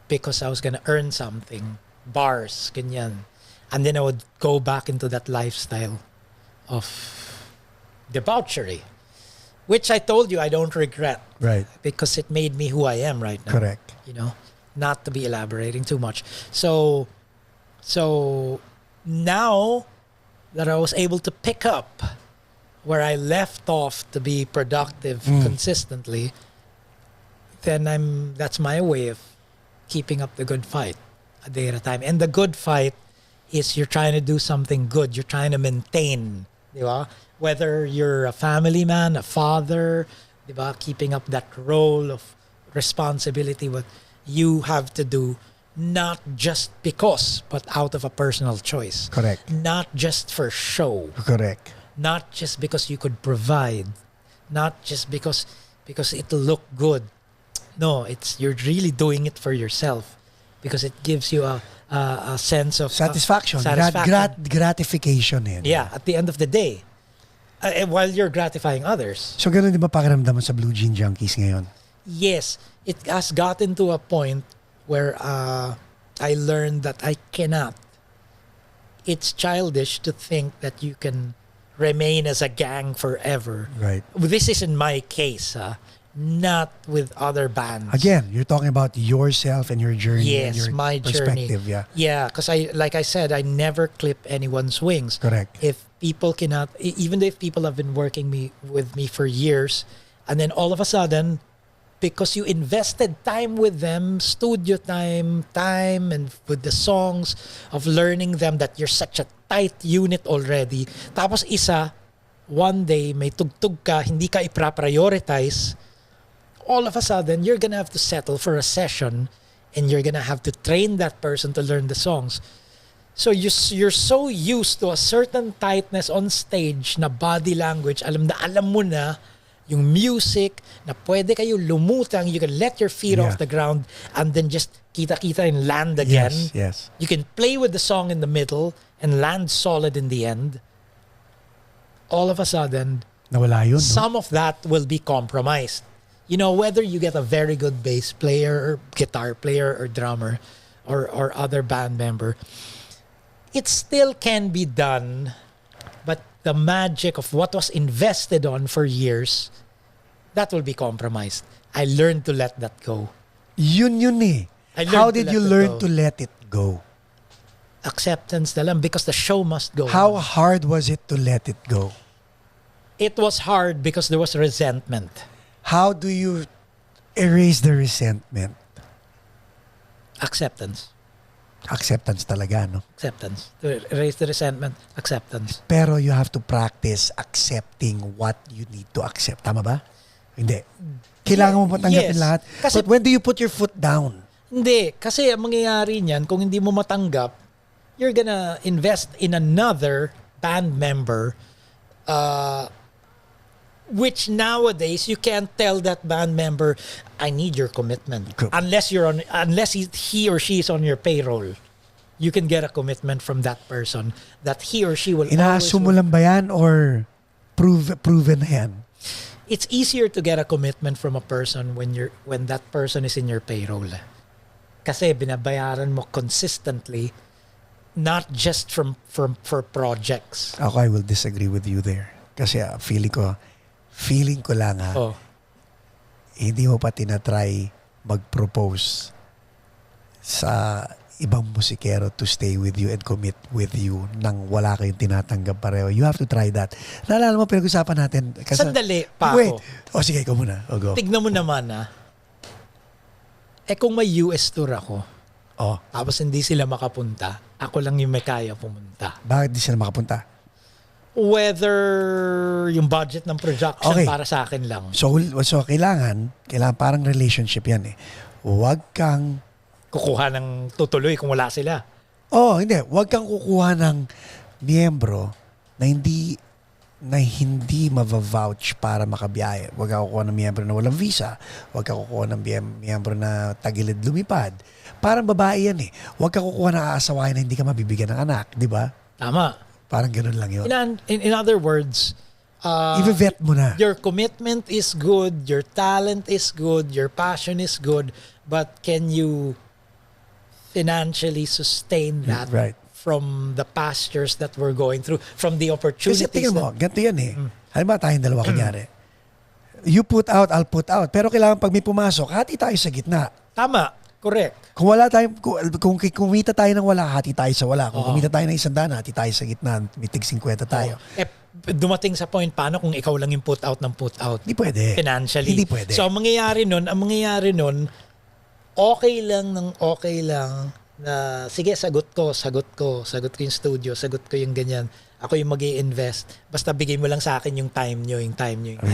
because I was gonna earn something. Bars, ganyan. And then I would go back into that lifestyle of debauchery, which I told you I don't regret. Right. Because it made me who I am right now. Correct. Not to be elaborating too much. So now that I was able to pick up where I left off to be productive consistently, then that's my way of keeping up the good fight a day at a time. And the good fight is you're trying to do something good. You're trying to maintain, di ba? Whether you're a family man, a father, di ba? Keeping up that role of responsibility, what you have to do, not just because, but out of a personal choice. Correct. Not just for show. Correct. Not just because you could provide. Not just because it'll look good. No, you're really doing it for yourself because it gives you a sense of Satisfaction. satisfaction. Gratification yan. Yeah, at the end of the day, while you're gratifying others. So ganun di ba pakiramdam mo sa Blue Jean Junkies ngayon? Yes, it has gotten to a point where I learned that I cannot. It's childish to think that you can remain as a gang forever. Right. This is in my case, not with other bands. Again, you're talking about yourself and your journey and Yes, your my journey. perspective. Yeah. Yeah, because like I said, I never clip anyone's wings. Correct. If people cannot, even if people have been working with me for years, and then all of a sudden, because you invested time with them, studio time, and with the songs, of learning them, that you're such a tight unit already. Tapos one day, may tugtog ka, hindi ka i-prioritize, all of a sudden, you're gonna have to settle for a session and you're gonna have to train that person to learn the songs. So you're so used to a certain tightness on stage na body language, alam mo na yung music, na pwede kayo lumutang, you can let your feet Yeah. off the ground and then just kita-kita and land again. Yes. You can play with the song in the middle and land solid in the end. All of a sudden, Nawala yun, no? some of that will be compromised. You know, whether you get a very good bass player or guitar player or drummer or other band member, it still can be done, but the magic of what was invested on for years, that will be compromised. I learned to let that go. Yun eh. I learned How to did let you it learn go. to let it go? Acceptance na lang, because the show must go How on. hard was it to let it go? It was hard because there was resentment. How do you erase the resentment? Acceptance. Acceptance talaga, no? Acceptance. To erase the resentment, acceptance. Pero you have to practice accepting what you need to accept. Tama ba? Hindi. Kailangan mo patanggapin Yes. lahat. Kasi- But when do you put your foot down? Hindi. Kasi ang mangyayari niyan, kung hindi mo matanggap, you're gonna invest in another band member, which nowadays you can't tell that band member, I need your commitment. Unless he or she is on your payroll. You can get a commitment from that person that he or she will Inaassume mo lang ba yan or proven na yan? It's easier to get a commitment from a person when that person is in your payroll. Kasi binabayaran mo consistently, not just for projects. Ako, I will disagree with you there. Kasi feeling ko lang Oh. hindi mo pa tinatry mag-propose sa ibang musikero to stay with you and commit with you nang wala kayong tinatanggap pareho. You have to try that. Naalala mo, pinag-usapan natin. Sandali, Paco. Wait. Sige, ikaw muna. Go. Tignan mo naman kung may US tour ako, Oh, tapos hindi sila makapunta, ako lang yung may kaya pumunta. bakit di sila makapunta? Whether yung budget ng production Okay. para sa akin lang. So kailangan parang relationship yan eh. Huwag kang Kukuha ng tutuloy kung wala sila. hindi. Huwag kang kukuha ng miyembro na hindi mava-vouch para makabiyahe. Huwag kang kukuha ng miyembro na walang visa. Huwag kang kukuha ng miyembro na tagilid lumipad. Parang babae yan eh. Huwag kang kukuha ng aasawahin na hindi ka mabibigyan ng anak. Di ba? Tama. Parang ganun lang yun. In other words, I-vet mo na. your commitment is good, your talent is good, your passion is good, but can you financially sustain that Right. from the pastures that we're going through, from the opportunities? Kasi tingnan mo, ganito yan eh. Halimbawa tayong dalawa kunyari. Mm. You put out, I'll put out. Pero kailangan pag may pumasok, hati tayo sa gitna. Tama, correct. Kung wala tayo, kung kumita tayo ng wala, hati tayo sa wala. Kung kumita tayo ng 100, hati tayo sa gitna, may tig 50 tayo. dumating sa point, paano kung ikaw lang yung put out ng put out? Hindi pwede. Financially. Hindi pwede. So, ang mangyayari nun, okay lang na, sige, sagot ko yung studio, sagot ko yung ganyan. Ako yung mag-i-invest. Basta bigay mo lang sa akin yung time nyo.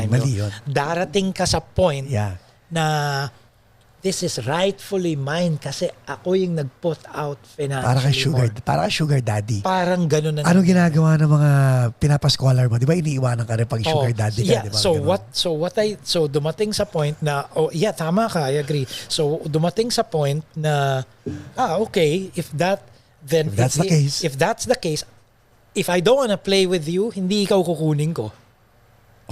Mali yun. Darating ka sa point Yeah. na this is rightfully mine kasi ako yung nag-put out financially. Para ka sugar daddy. Parang ganun na. Ano ginagawa ng mga pinapascholar mo? Di ba iniiwanan ka rin pag sugar daddy ka? Yeah, Di ba? So dumating sa point na, tama ka, I agree. So dumating sa point na, okay, if that's the case, if I don't wanna play with you, hindi ikaw kukunin ko.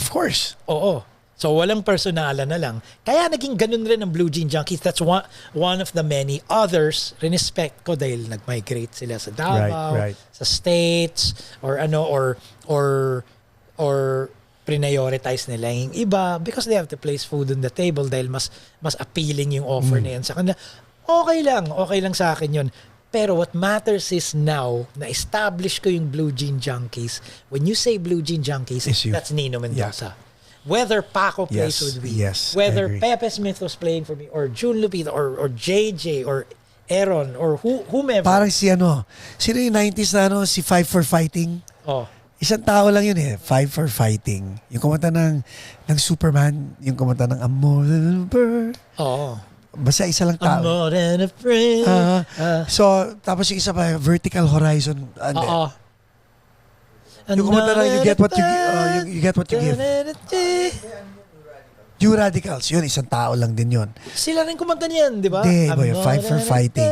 Of course. Oo. So walang personalan na lang. Kaya naging ganun rin ang Blue Jean Junkies. That's one of the many others. Respect ko dahil nag-migrate sila sa Davao, Right. sa States, or prioritize nila yung iba because they have to place food on the table dahil mas appealing yung offer na yan sa kanila. Okay lang sa akin yun. Pero what matters is now, na-establish ko yung Blue Jean Junkies. When you say Blue Jean Junkies, that's Nino Mendoza. Yeah. Whether Paco plays with me, whether Pepe Smith was playing for me, or June Lupita, or JJ, or Aaron, or whomever. Parang sino yung 90s na si Five for Fighting? Oh. Isang tao lang yun Five for Fighting. Yung kumanta ng Superman, yung kumanta ng I'm more than a bird. Oo. Basta isa lang tao. I'm more than a friend. So, tapos yung isa pa, Vertical Horizon. Oo. Yung kumanta na you get what you give. New Radicals, yun, isang tao lang din yun. Sila rin kumanta niyan, di ba? Hindi, Five for Fighting.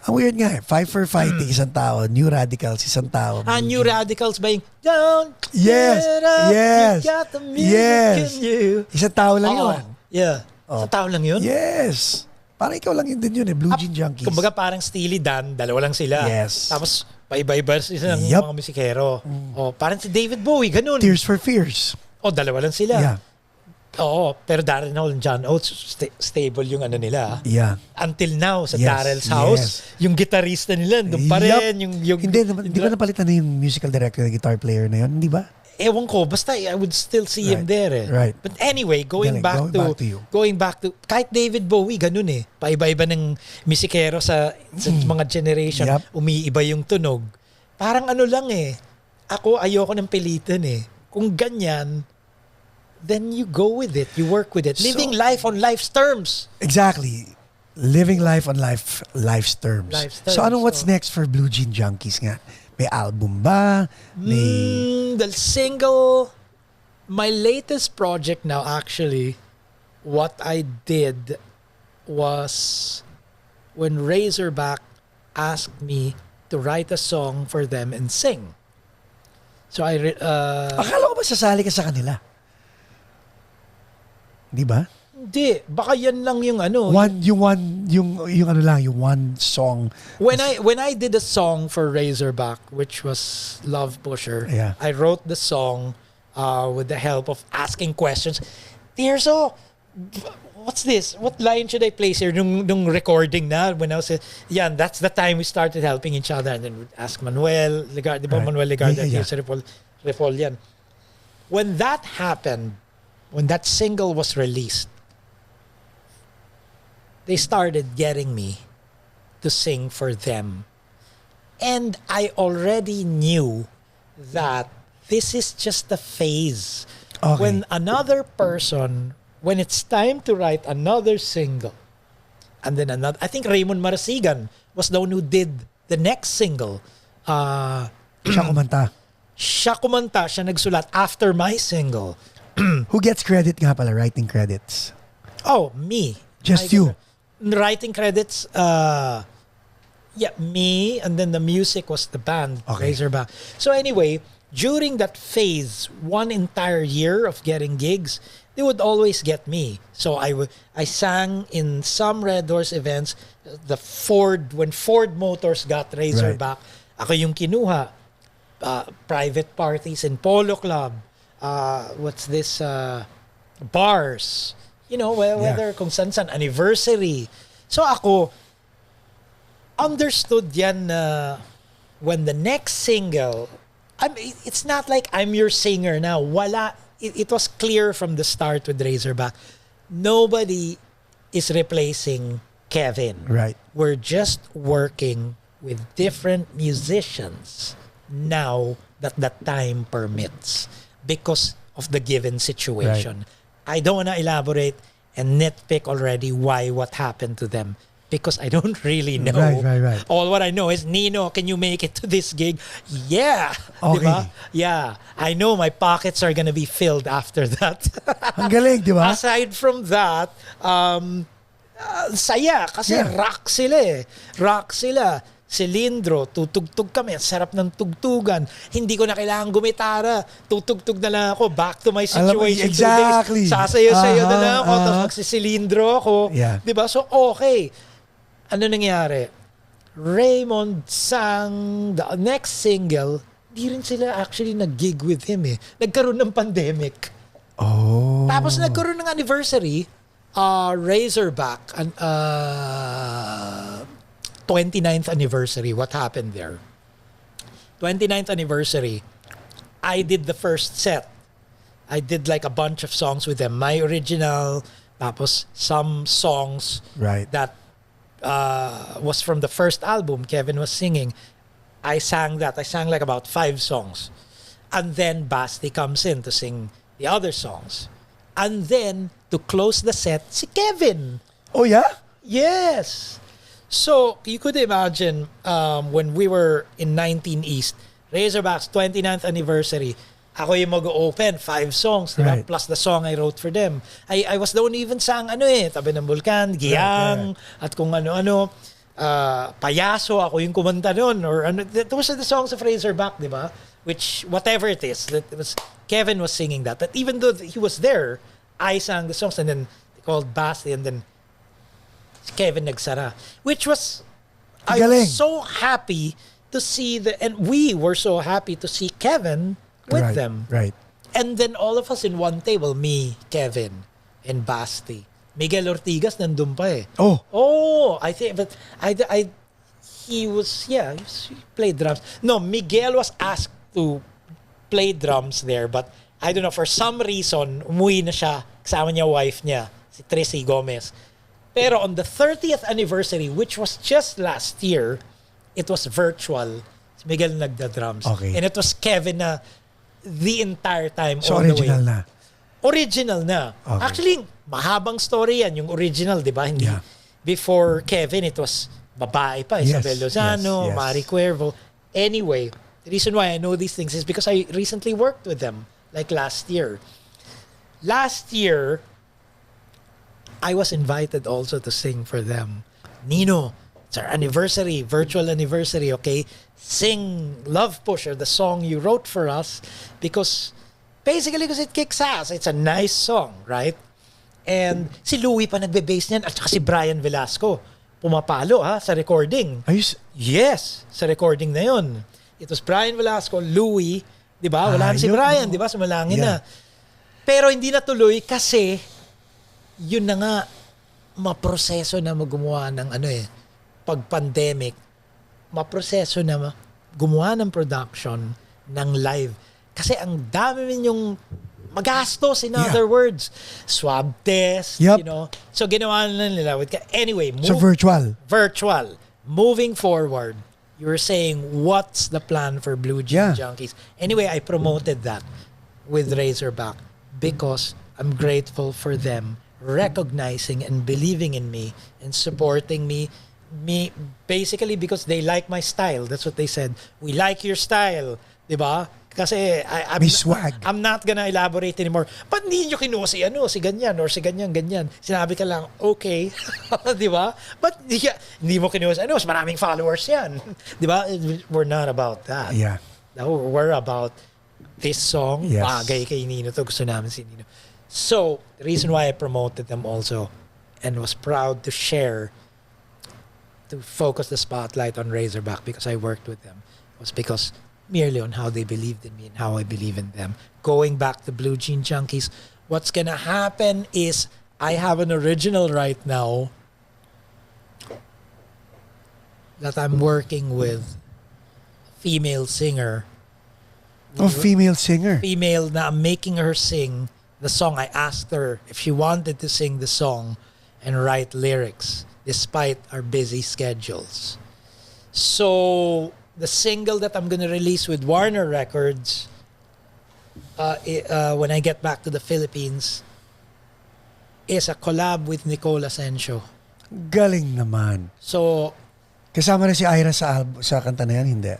Ang weird nga Five for Fighting, isang tao. New Radicals, isang tao. New Radicals ba yung Don't Yes, get up, yes, you got the music in you. Isang tao lang yun. Yeah. Isang tao lang yun? Yes. Parang ikaw lang yun din yun Blue Jean Junkies. Kumbaga parang Steely Dan, dalawa lang sila. Yes. Tapos paiba-iba sila ng mga musikero. Parang si David Bowie, ganun. Tears for Fears. Dalawa lang sila. Yeah. Oo, pero Darren Hall and John Oates, stable yung ano nila. Yeah. Until now, sa Darrell's house, yung gitarista nila, doon pa rin. Hindi ba napalitan na yung musical director, the guitar player na yun? Hindi ba? Ewan ko, basta I would still see him there. Right. But anyway, going back to kahit David Bowie, ganun paiba-iba ng musikero sa mga generation, umiiba yung tunog. Parang ano lang ako ayoko ng pilitan Kung ganyan, then you go with it, you work with it. Living life on life's terms. Exactly. Living life on life's terms. So what's next for Blue Jean Junkies nga? May album ba? The single, my latest project now actually, what I did was when Razorback asked me to write a song for them and sing. So akala ko ba sasali ka sa kanila? Di ba? Hindi, baka yan lang yung yung one song. When I did a song for Razorback, which was Love Pusher, I wrote the song with the help of asking questions. Tirso, what's this? What line should I place here? Nung recording na, when I was, that's the time we started helping each other. And then we'd ask Manuel, di ba Manuel Legarda, Repol yan. When that happened, when that single was released, they started getting me to sing for them. And I already knew that this is just a phase. Okay. When another person, when it's time to write another single, and then another, I think Raymond Marasigan was the one who did the next single. Siya kumanta. Siya nagsulat after my single. Who gets credit nga pala, writing credits? Me. Just you? Writing credits, me, and then the music was the band, Razorback. So anyway, during that phase, one entire year of getting gigs, they would always get me. So I sang in some Red Horse events, when Ford Motors got Razorback, ako yung kinuha. Private parties in Polo Club, bars, whether kung san anniversary. So ako, understood yan na when the next single, it's not like I'm your singer now. Wala. It was clear from the start with Razorback. Nobody is replacing Kevin. Right. We're just working with different musicians now that the time permits because of the given situation. I don't want to elaborate and nitpick already why what happened to them because I don't really know. Right. All what I know is, Nino, can you make it to this gig? Yeah. Okay. Diba? Yeah. I know my pockets are gonna be filled after that. Ang galing, di ba? Aside from that, saya kasi rock sila eh. Rock sila. Cilindro, tutugtog kami. Ang sarap ng tugtugan. Hindi ko na kailangan gumitara. Tutugtog na lang ako. Back to my situation. Exactly. 2 days. Sasayo-sayo na lang ako. Tapos magsisilindro ako. Yeah. Diba? So, okay. Ano nangyari? Raymond sang the next single. Di rin sila actually nag-gig with him eh. Nagkaroon ng pandemic. Oh. Tapos nagkaroon ng anniversary. Razorback. 29th anniversary. What happened there? 29th anniversary. I did the first set. I did like a bunch of songs with them. My original, tapos some songs that was from the first album Kevin was singing. I sang that. I sang like about 5 songs. And then Basti comes in to sing the other songs. And then, to close the set, si Kevin. Oh, yeah? Yes. So, you could imagine when we were in 19 East, Razorback's 29th anniversary, ako yung mag-open 5 songs, diba? Right. Plus the song I wrote for them. I was the one who even sang Tabi ng Bulkan, Giyang, at kung ano-ano. Payaso, ako yung kumanta nun. Or ano, those are the songs of Razorback, diba? Which, whatever it is, Kevin was singing that. But even though he was there, I sang the songs and then they called Basti and then Kevin nagsara. Which was, I was so happy to see and we were so happy to see Kevin with them. Right. And then all of us in one table, me, Kevin, and Basti. Miguel Ortigas nandun pa eh. Oh, I think, but he played drums. No, Miguel was asked to play drums there, but I don't know, for some reason, umuwi na siya, kasama niya wife niya, si Tracy Gomez. Pero on the 30th anniversary, which was just last year, it was virtual. Si Miguel nagda-drums. Okay. And it was Kevin na the entire time. So all original the way. na? Original na. Okay. Actually, mahabang story yan, yung original, di ba? Hindi. Yeah. Before Kevin, it was babae pa. Isabel Lozano, yes. Mari Cuervo. Anyway, the reason why I know these things is because I recently worked with them, like last year. Last year, I was invited also to sing for them. Nino, it's our anniversary, virtual anniversary, okay? Sing Love Pusher, the song you wrote for us, because it kicks ass. It's a nice song, right? And si Louie pa nagbe-bass niyan at saka si Brian Velasco. Pumapalo sa recording. Yes, sa recording na yun. It was Brian Velasco, Louie, di ba? Wala na si Brian, di ba? Sumalangin na. Pero hindi natuloy kasi yun na nga, maproseso na gumawa ng pag-pandemic, maproseso na gumawa ng production ng live. Kasi ang dami yung magastos, in other words. Swab test, you know. So ginawa na nila. Anyway, so virtual. Virtual. Moving forward, you were saying, what's the plan for Blue Jean Junkies? Anyway, I promoted that with Razorback because I'm grateful for them recognizing and believing in me and supporting me basically because they like my style. That's what they said. We like your style. Diba? Kasi I'm not gonna elaborate anymore. But hindi nyo kinuha si ganyan or si ganyan. Sinabi ka lang, okay. Diba? But hindi mo kinuha si mas maraming followers yan. Diba? We're not about that. Yeah. We're about this song. Yes. Bagay kay Nino to. Gusto namin si Nino. So, the reason why I promoted them also and was proud to share, to focus the spotlight on Razorback because I worked with them, was because merely on how they believed in me and how I believe in them. Going back to Blue Jean Junkies, what's gonna happen is I have an original right now that I'm working with, female singer, Oh, female singer. female na I'm making her sing the song. I asked her if she wanted to sing the song and write lyrics despite our busy schedules. So the single that I'm gonna release with Warner Records when I get back to the Philippines is a collab with Nicole Asensio. Galing naman. So Kasama rin si Ira sa kanta na yan, hindi?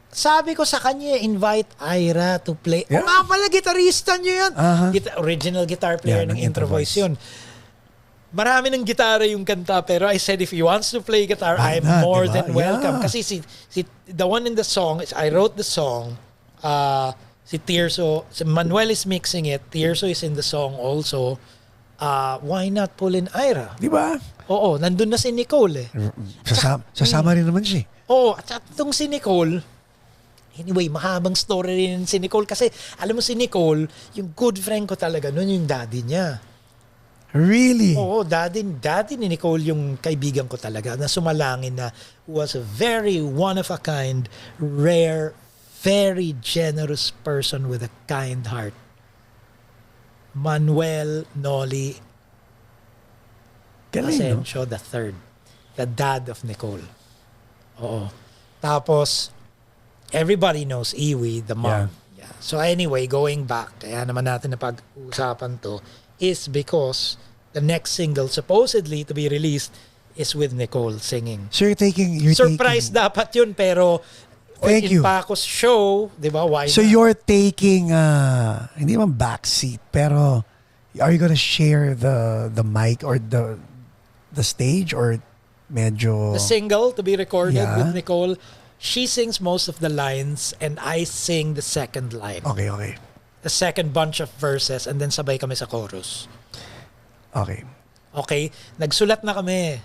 sabi ko sa kanya, invite Ira to play. Yeah. O nga pala, gitarista niyo yan. Aha. Original guitar player Yeah, ng ng Intro Intro Voice Voice. yun. Marami ng gitara yung kanta, pero I said if he wants to play guitar, Why I'm not, more diba? than welcome. Yeah. Kasi the one in the song, I wrote the song, si Tirso, si Manuel is mixing it, Tirso is in the song also. Why not pull in Ira? Di ba? Oo, nandun na si Nicole eh. Sasama rin naman siya. Oo, at itong si Nicole, anyway, mahabang story rin si Nicole kasi alam mo si Nicole, yung good friend ko talaga noon yung daddy niya. Really? Oo, daddy ni Nicole yung kaibigan ko talaga na sumalangin na was a very one of a kind, rare, very generous person with a kind heart. Manuel Noli Galing, no? Asensio the third, the dad of Nicole. Oo. Tapos, everybody knows Iwi, the mom. Yeah. So anyway, going back, kaya naman natin na pag-uusapan to, is because the next single supposedly to be released is with Nicole singing. So you're Surprise taking, dapat yun, pero Thank in you. Pacos show, di ba, why So not? you're taking, hindi man backseat, pero are you gonna share the mic or the stage or medyo... The single to be recorded Yeah. with Nicole, she sings most of the lines and I sing the second line. Okay. The second bunch of verses and then sabay kami sa chorus. Okay. Okay? Nagsulat na kami.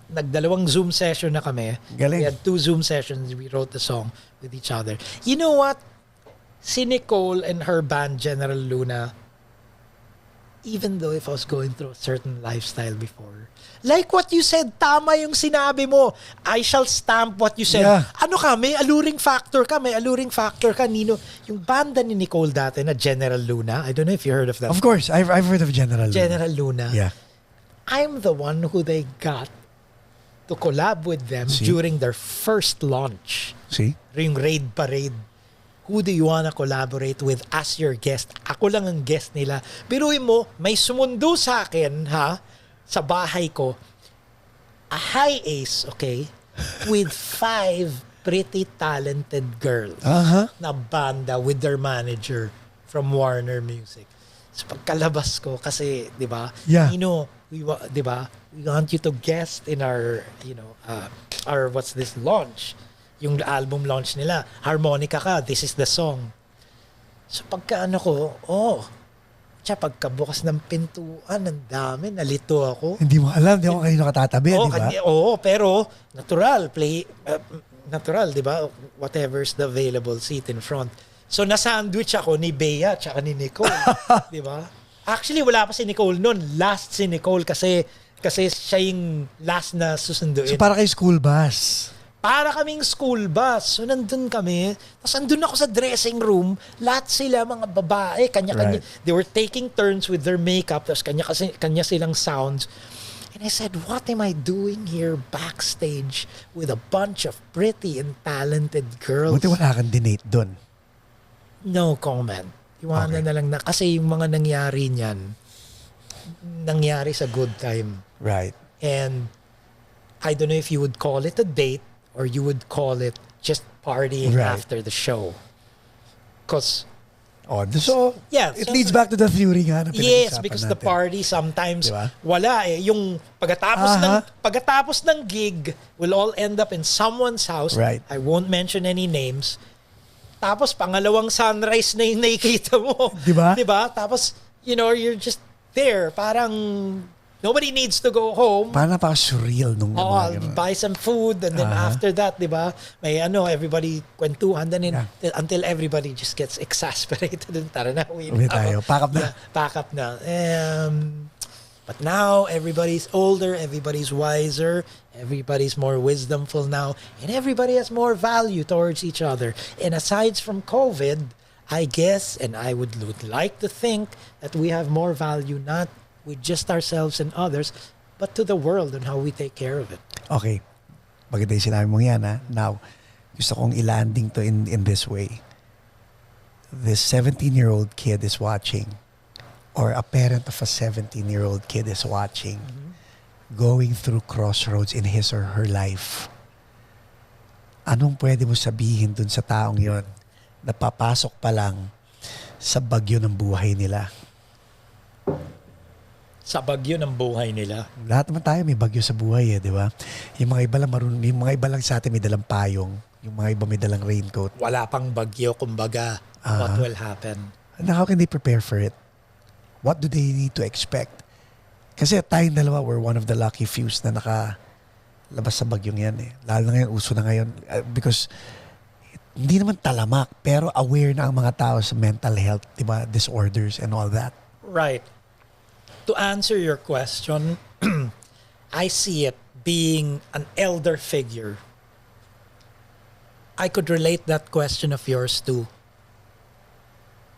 Nagdalawang Zoom session na kami. Galing. We had 2 Zoom sessions. We wrote the song with each other. You know what? Si Nicole and her band, General Luna, even though if I was going through a certain lifestyle before, like what you said, tama yung sinabi mo. I shall stamp what you said. Yeah. Ano ka, may alluring factor ka, Nino. Yung banda ni Nicole dati na General Luna, I don't know if you heard of that. Of course, I've heard of General Luna. General Luna. Yeah. I'm the one who they got to collab with them See? during their first launch. See? Yung Raid Parade. Who do you wanna collaborate with as your guest? Ako lang ang guest nila. Biruin mo, may sumundo sa akin, sa bahay ko, a high ace, okay, with 5 pretty talented girls na banda with their manager from Warner Music. So pagkalabas ko, kasi, di ba, Yeah. di ba, we want you to guest in our, our what's this launch. Yung album launch nila, harmonica ka, this is the song. So pagka pagkabukas ng pintuan, ang dami, nalito ako. Hindi mo alam, di ako kanino katatabi, di ba? Pero natural, natural, di ba? Whatever's the available seat in front. So na-sandwich ako ni Bea tsaka ni Nicole, di ba? Actually, wala pa si Nicole noon. Last si Nicole kasi siya yung last na susunduin. So para kay school bus. Para kaming school bus. So, nandun kami. Tapos, nandun ako sa dressing room. Lahat sila, mga babae. Kanya-kanya. Right. They were taking turns with their makeup. Tapos, kanya silang sounds. And I said, what am I doing here backstage with a bunch of pretty and talented girls? Buti wala kang dinate dun. No comment. Iwanan Okay. na lang na. Kasi yung mga nangyari niyan, nangyari sa good time. Right. And I don't know if you would call it a date or you would call it just partying Right. after the show. Because, So, yeah. it leads back to the theory nga na yes, pinag-usapan because natin. the party sometimes, Diba? wala eh. Yung pagkatapos ng gig, will all end up in someone's house. Right. I won't mention any names. Tapos, pangalawang sunrise na yung nakikita mo. Diba? Diba? Tapos, you're just there. Parang, nobody needs to go home. Parang napaka-surreal nung I'll mga ganun. buy some food and then after that, di ba, may everybody kwentuhan then until everybody just gets exasperated and tara na, uwi Uwi na tayo. ako. Pack up na. Yeah, pack up na. But now everybody's older, everybody's wiser, everybody's more wisdomful now, and everybody has more value towards each other. And aside from COVID, I guess, and I would like to think that we have more value not with just ourselves and others, but to the world and how we take care of it. Okay. Maganda yung sinabi mo yan, ha? Now, gusto kong ilanding to in this way. This 17-year-old kid is watching, or a parent of a 17-year-old kid is watching, going through crossroads in his or her life. Anong pwede mo sabihin dun sa taong yon na papasok pa lang sa bagyo ng buhay nila? Sa bagyo ng buhay nila. Lahat naman tayo may bagyo sa buhay, di ba? Yung mga iba lang yung mga iba lang sa atin may dalang payong, yung mga iba may dalang raincoat. Wala pang bagyo, kumbaga, what will happen? And how can they prepare for it? What do they need to expect? Kasi tayong dalawa, we're one of the lucky few na nakalabas sa bagyong yan eh. Lalo na ngayon, uso na ngayon. Because hindi naman talamak, pero aware na ang mga tao sa mental health, di ba? Disorders and all that. Right. To answer your question, I see it being an elder figure. I could relate that question of yours to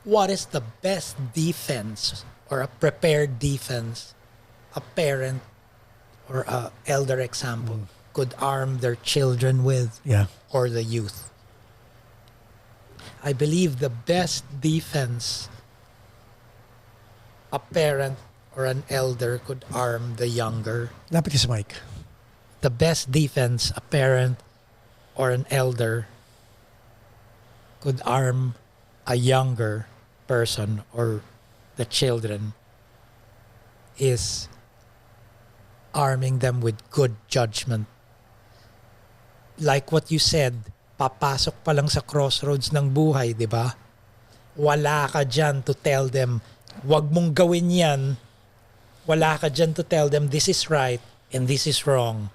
what is the best defense or a prepared defense a parent or a elder example could arm their children with, Yeah. or the youth. I believe the best defense a parent or an elder could arm the younger. Lapit ka sa mic. The best defense a parent or an elder could arm a younger person or the children is arming them with good judgment. Like what you said, papasok pa lang sa crossroads ng buhay, di ba? Wala ka dyan to tell them, wag mong gawin yan. Wala ka dyan to tell them, this is right and this is wrong.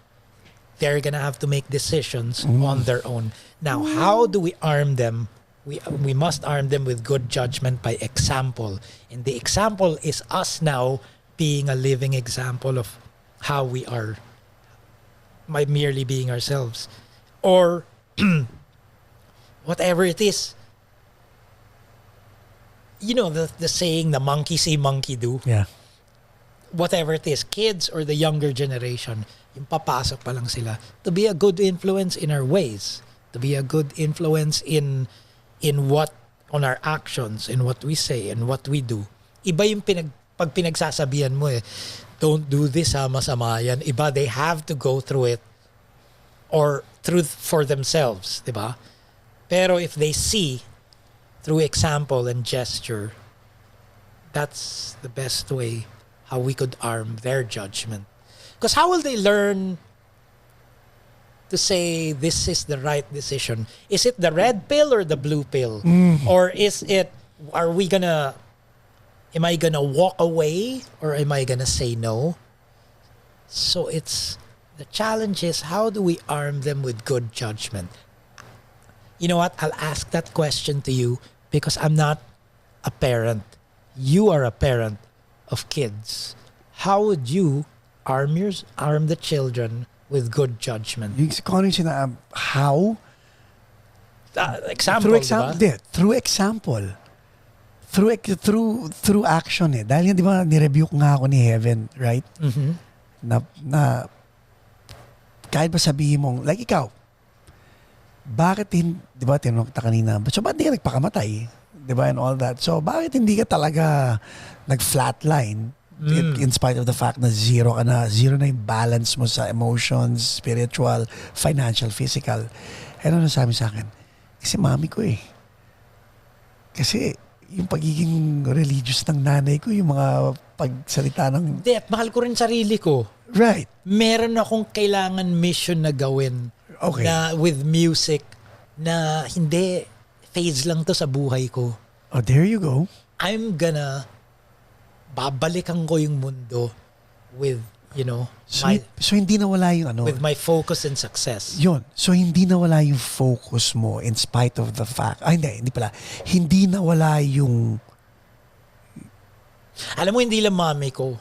They're gonna have to make decisions on their own. Now, how do we arm them? We must arm them with good judgment by example. And the example is us now being a living example of how we are by merely being ourselves. Or whatever it is. You know, the saying, the monkey see, monkey do. Yeah. Whatever it is, kids or the younger generation, yung papasok pa lang sila, to be a good influence in our ways, to be a good influence in what, on our actions, in what we say, and what we do. Iba yung pag pinagsasabihan mo don't do this masama yan. Iba, they have to go through it or for themselves, di ba? Pero if they see through example and gesture, that's the best way how we could arm their judgment. Because how will they learn to say this is the right decision? Is it the red pill or the blue pill? Or is it, am I gonna walk away or am I gonna say no? So the challenge is, how do we arm them with good judgment? You know what? I'll ask that question to you because I'm not a parent. You are a parent of kids. How would you arm the children with good judgment? Yung kung ano yung how? Example, Through example. diba? Through example. Through action eh. Dahil yan, di ba, nirebuke nga ako ni Heaven, right? Mm-hmm. Na kahit ba sabihin mong, like ikaw, bakit di ba, tinanong kita kanina, so ba't di ka nagpakamatay? Di ba, and all that. So, bakit hindi ka talaga nag-flatline in spite of the fact na zero na yung balance mo sa emotions, spiritual, financial, physical? Ano nasabi sa akin? Kasi mami ko eh. Kasi yung pagiging religious ng nanay ko, yung mga pagsalita ng... Hindi, at mahal ko rin sarili ko. Right. Meron akong kailangan mission na gawin. Okay. Na with music na hindi phase lang to sa buhay ko. Oh, there you go. I'm gonna babalikan ko yung mundo with, So hindi nawala yung ano. with my focus and success. Yun. So hindi nawala yung focus mo in spite of the fact. Hindi pala. Hindi nawala yung... Alam mo, hindi lang mami ko.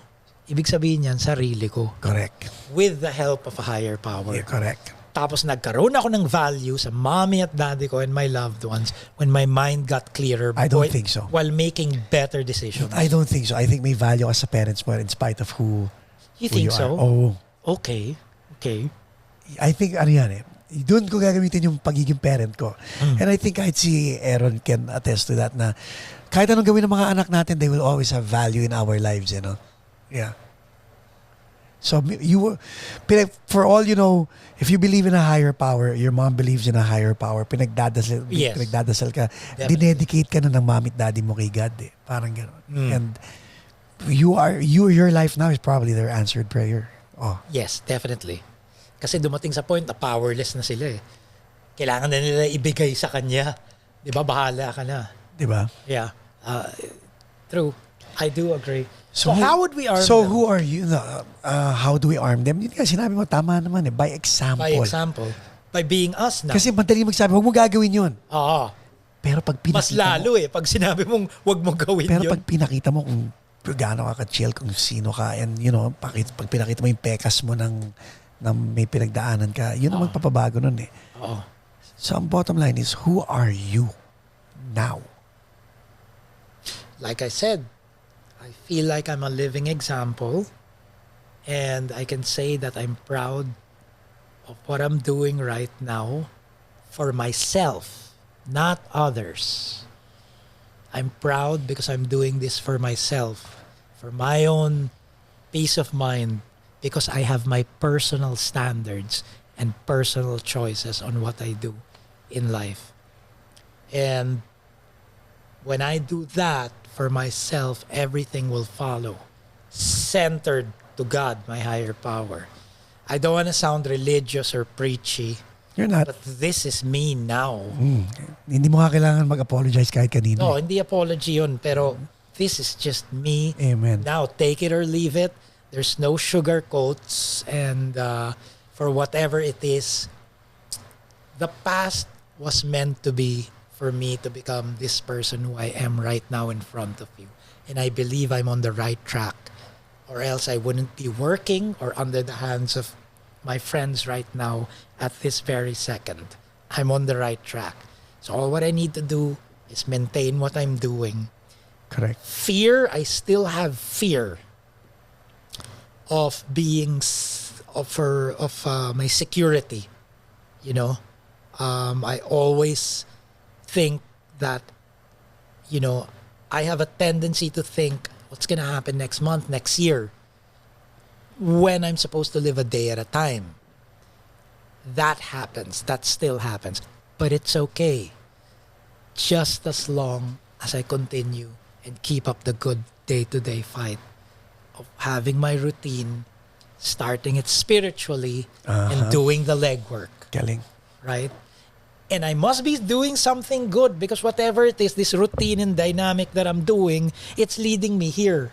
ibig sabihin yan, sarili ko. Correct. With the help of a higher power. Yeah, correct. Tapos nagkaroon ako ng value sa mommy at daddy ko and my loved ones when my mind got clearer. I don't think so. While making better decisions. I don't think so. I think may value ka sa parents mo in spite of who You who think you so? are. Oh, Okay. I think ano yan eh. Doon ko gagamitin yung pagiging parent ko. And I think kahit si Aaron can attest to that na kahit anong gawin ng mga anak natin, they will always have value in our lives, you know? Yeah. So for all you know, if you believe in a higher power, your mom believes in a higher power, pinagdadasal ka, Definitely. dinedicate ka na ng mami at daddy mo kay God eh. Parang gano'n. And your life now is probably their answered prayer. Oh. Yes, definitely. Kasi dumating sa point na powerless na sila eh. Kailangan na nila ibigay sa kanya. Di ba? Bahala ka na. Diba? Yeah. True. I do agree. So how would we arm So them? who are you? How do we arm them? Yun nga, sinabi mo, tama naman eh. By example. By example. By being us now. Kasi madali magsabi, huwag mo gagawin yun. Oo. Pero pag pinakita Mas lalo mo, pag sinabi mong wag mo gawin pero yun. pag pinakita mo kung gaano ka ka-chill, kung sino ka, and you know, pag pinakita mo yung pekas mo ng may pinagdaanan ka, yun ang magpapabago nun eh. Oo. So ang bottom line is, who are you now? Like I said, I feel like I'm a living example and I can say that I'm proud of what I'm doing right now for myself, not others. I'm proud because I'm doing this for myself, for my own peace of mind, because I have my personal standards and personal choices on what I do in life. And when I do that for myself, everything will follow. Centered to God, my higher power. I don't want to sound religious or preachy, You're not. but this is me now. Hindi mo nga kailangan mag-apologize kahit kanino. No, hindi apology yun, pero this is just me. Amen. Now, take it or leave it. There's no sugar coats, and for whatever it is, the past was meant to be for me to become this person who I am right now in front of you. And I believe I'm on the right track, or else I wouldn't be working or under the hands of my friends right now at this very second. I'm on the right track. So all what I need to do is maintain what I'm doing. Correct. Fear, I still have fear of being of my security. You know, I always think that, you know, I have a tendency to think what's gonna happen next month, next year, when I'm supposed to live a day at a time. That happens. That still happens. But it's okay. Just as long as I continue and keep up the good day-to-day fight of having my routine, starting it spiritually, and doing the legwork, Galing. right? And I must be doing something good because whatever it is, this routine and dynamic that I'm doing, it's leading me here.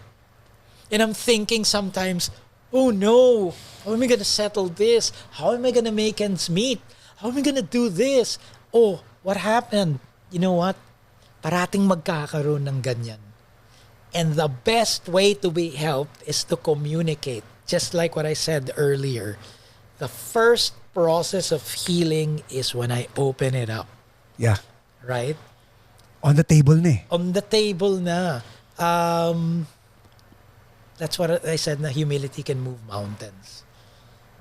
And I'm thinking sometimes, oh no, how am I going to settle this? How am I going to make ends meet? How am I going to do this? Oh, what happened? You know what? Parating magkakaroon ng ganyan. And the best way to be helped is to communicate. Just like what I said earlier. The first process of healing is when I open it up. Yeah. Right? On the table na eh. On the table na. That's what I said na humility can move mountains.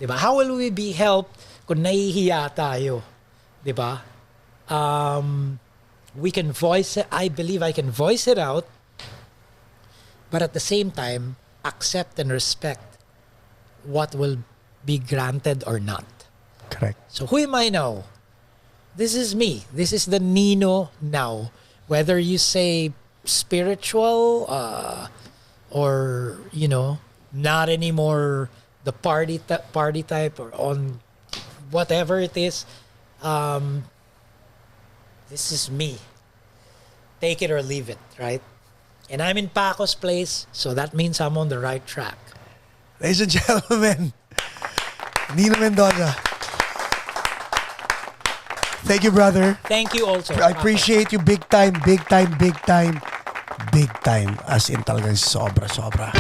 Diba? How will we be helped kung nahihiya tayo? Diba? We can voice it. I believe I can voice it out, but at the same time, accept and respect what will be granted or not. Correct. So who am I now? This is me. This is the Nino now. Whether you say spiritual or, you know, not anymore the party type or on whatever it is, this is me. Take it or leave it, right? And I'm in Paco's place, so that means I'm on the right track. Ladies and gentlemen, Nino Mendoza. Thank you, brother. Thank you also. I Paco. appreciate you big time, big time, big time, big time. As in talagang sobra-sobra.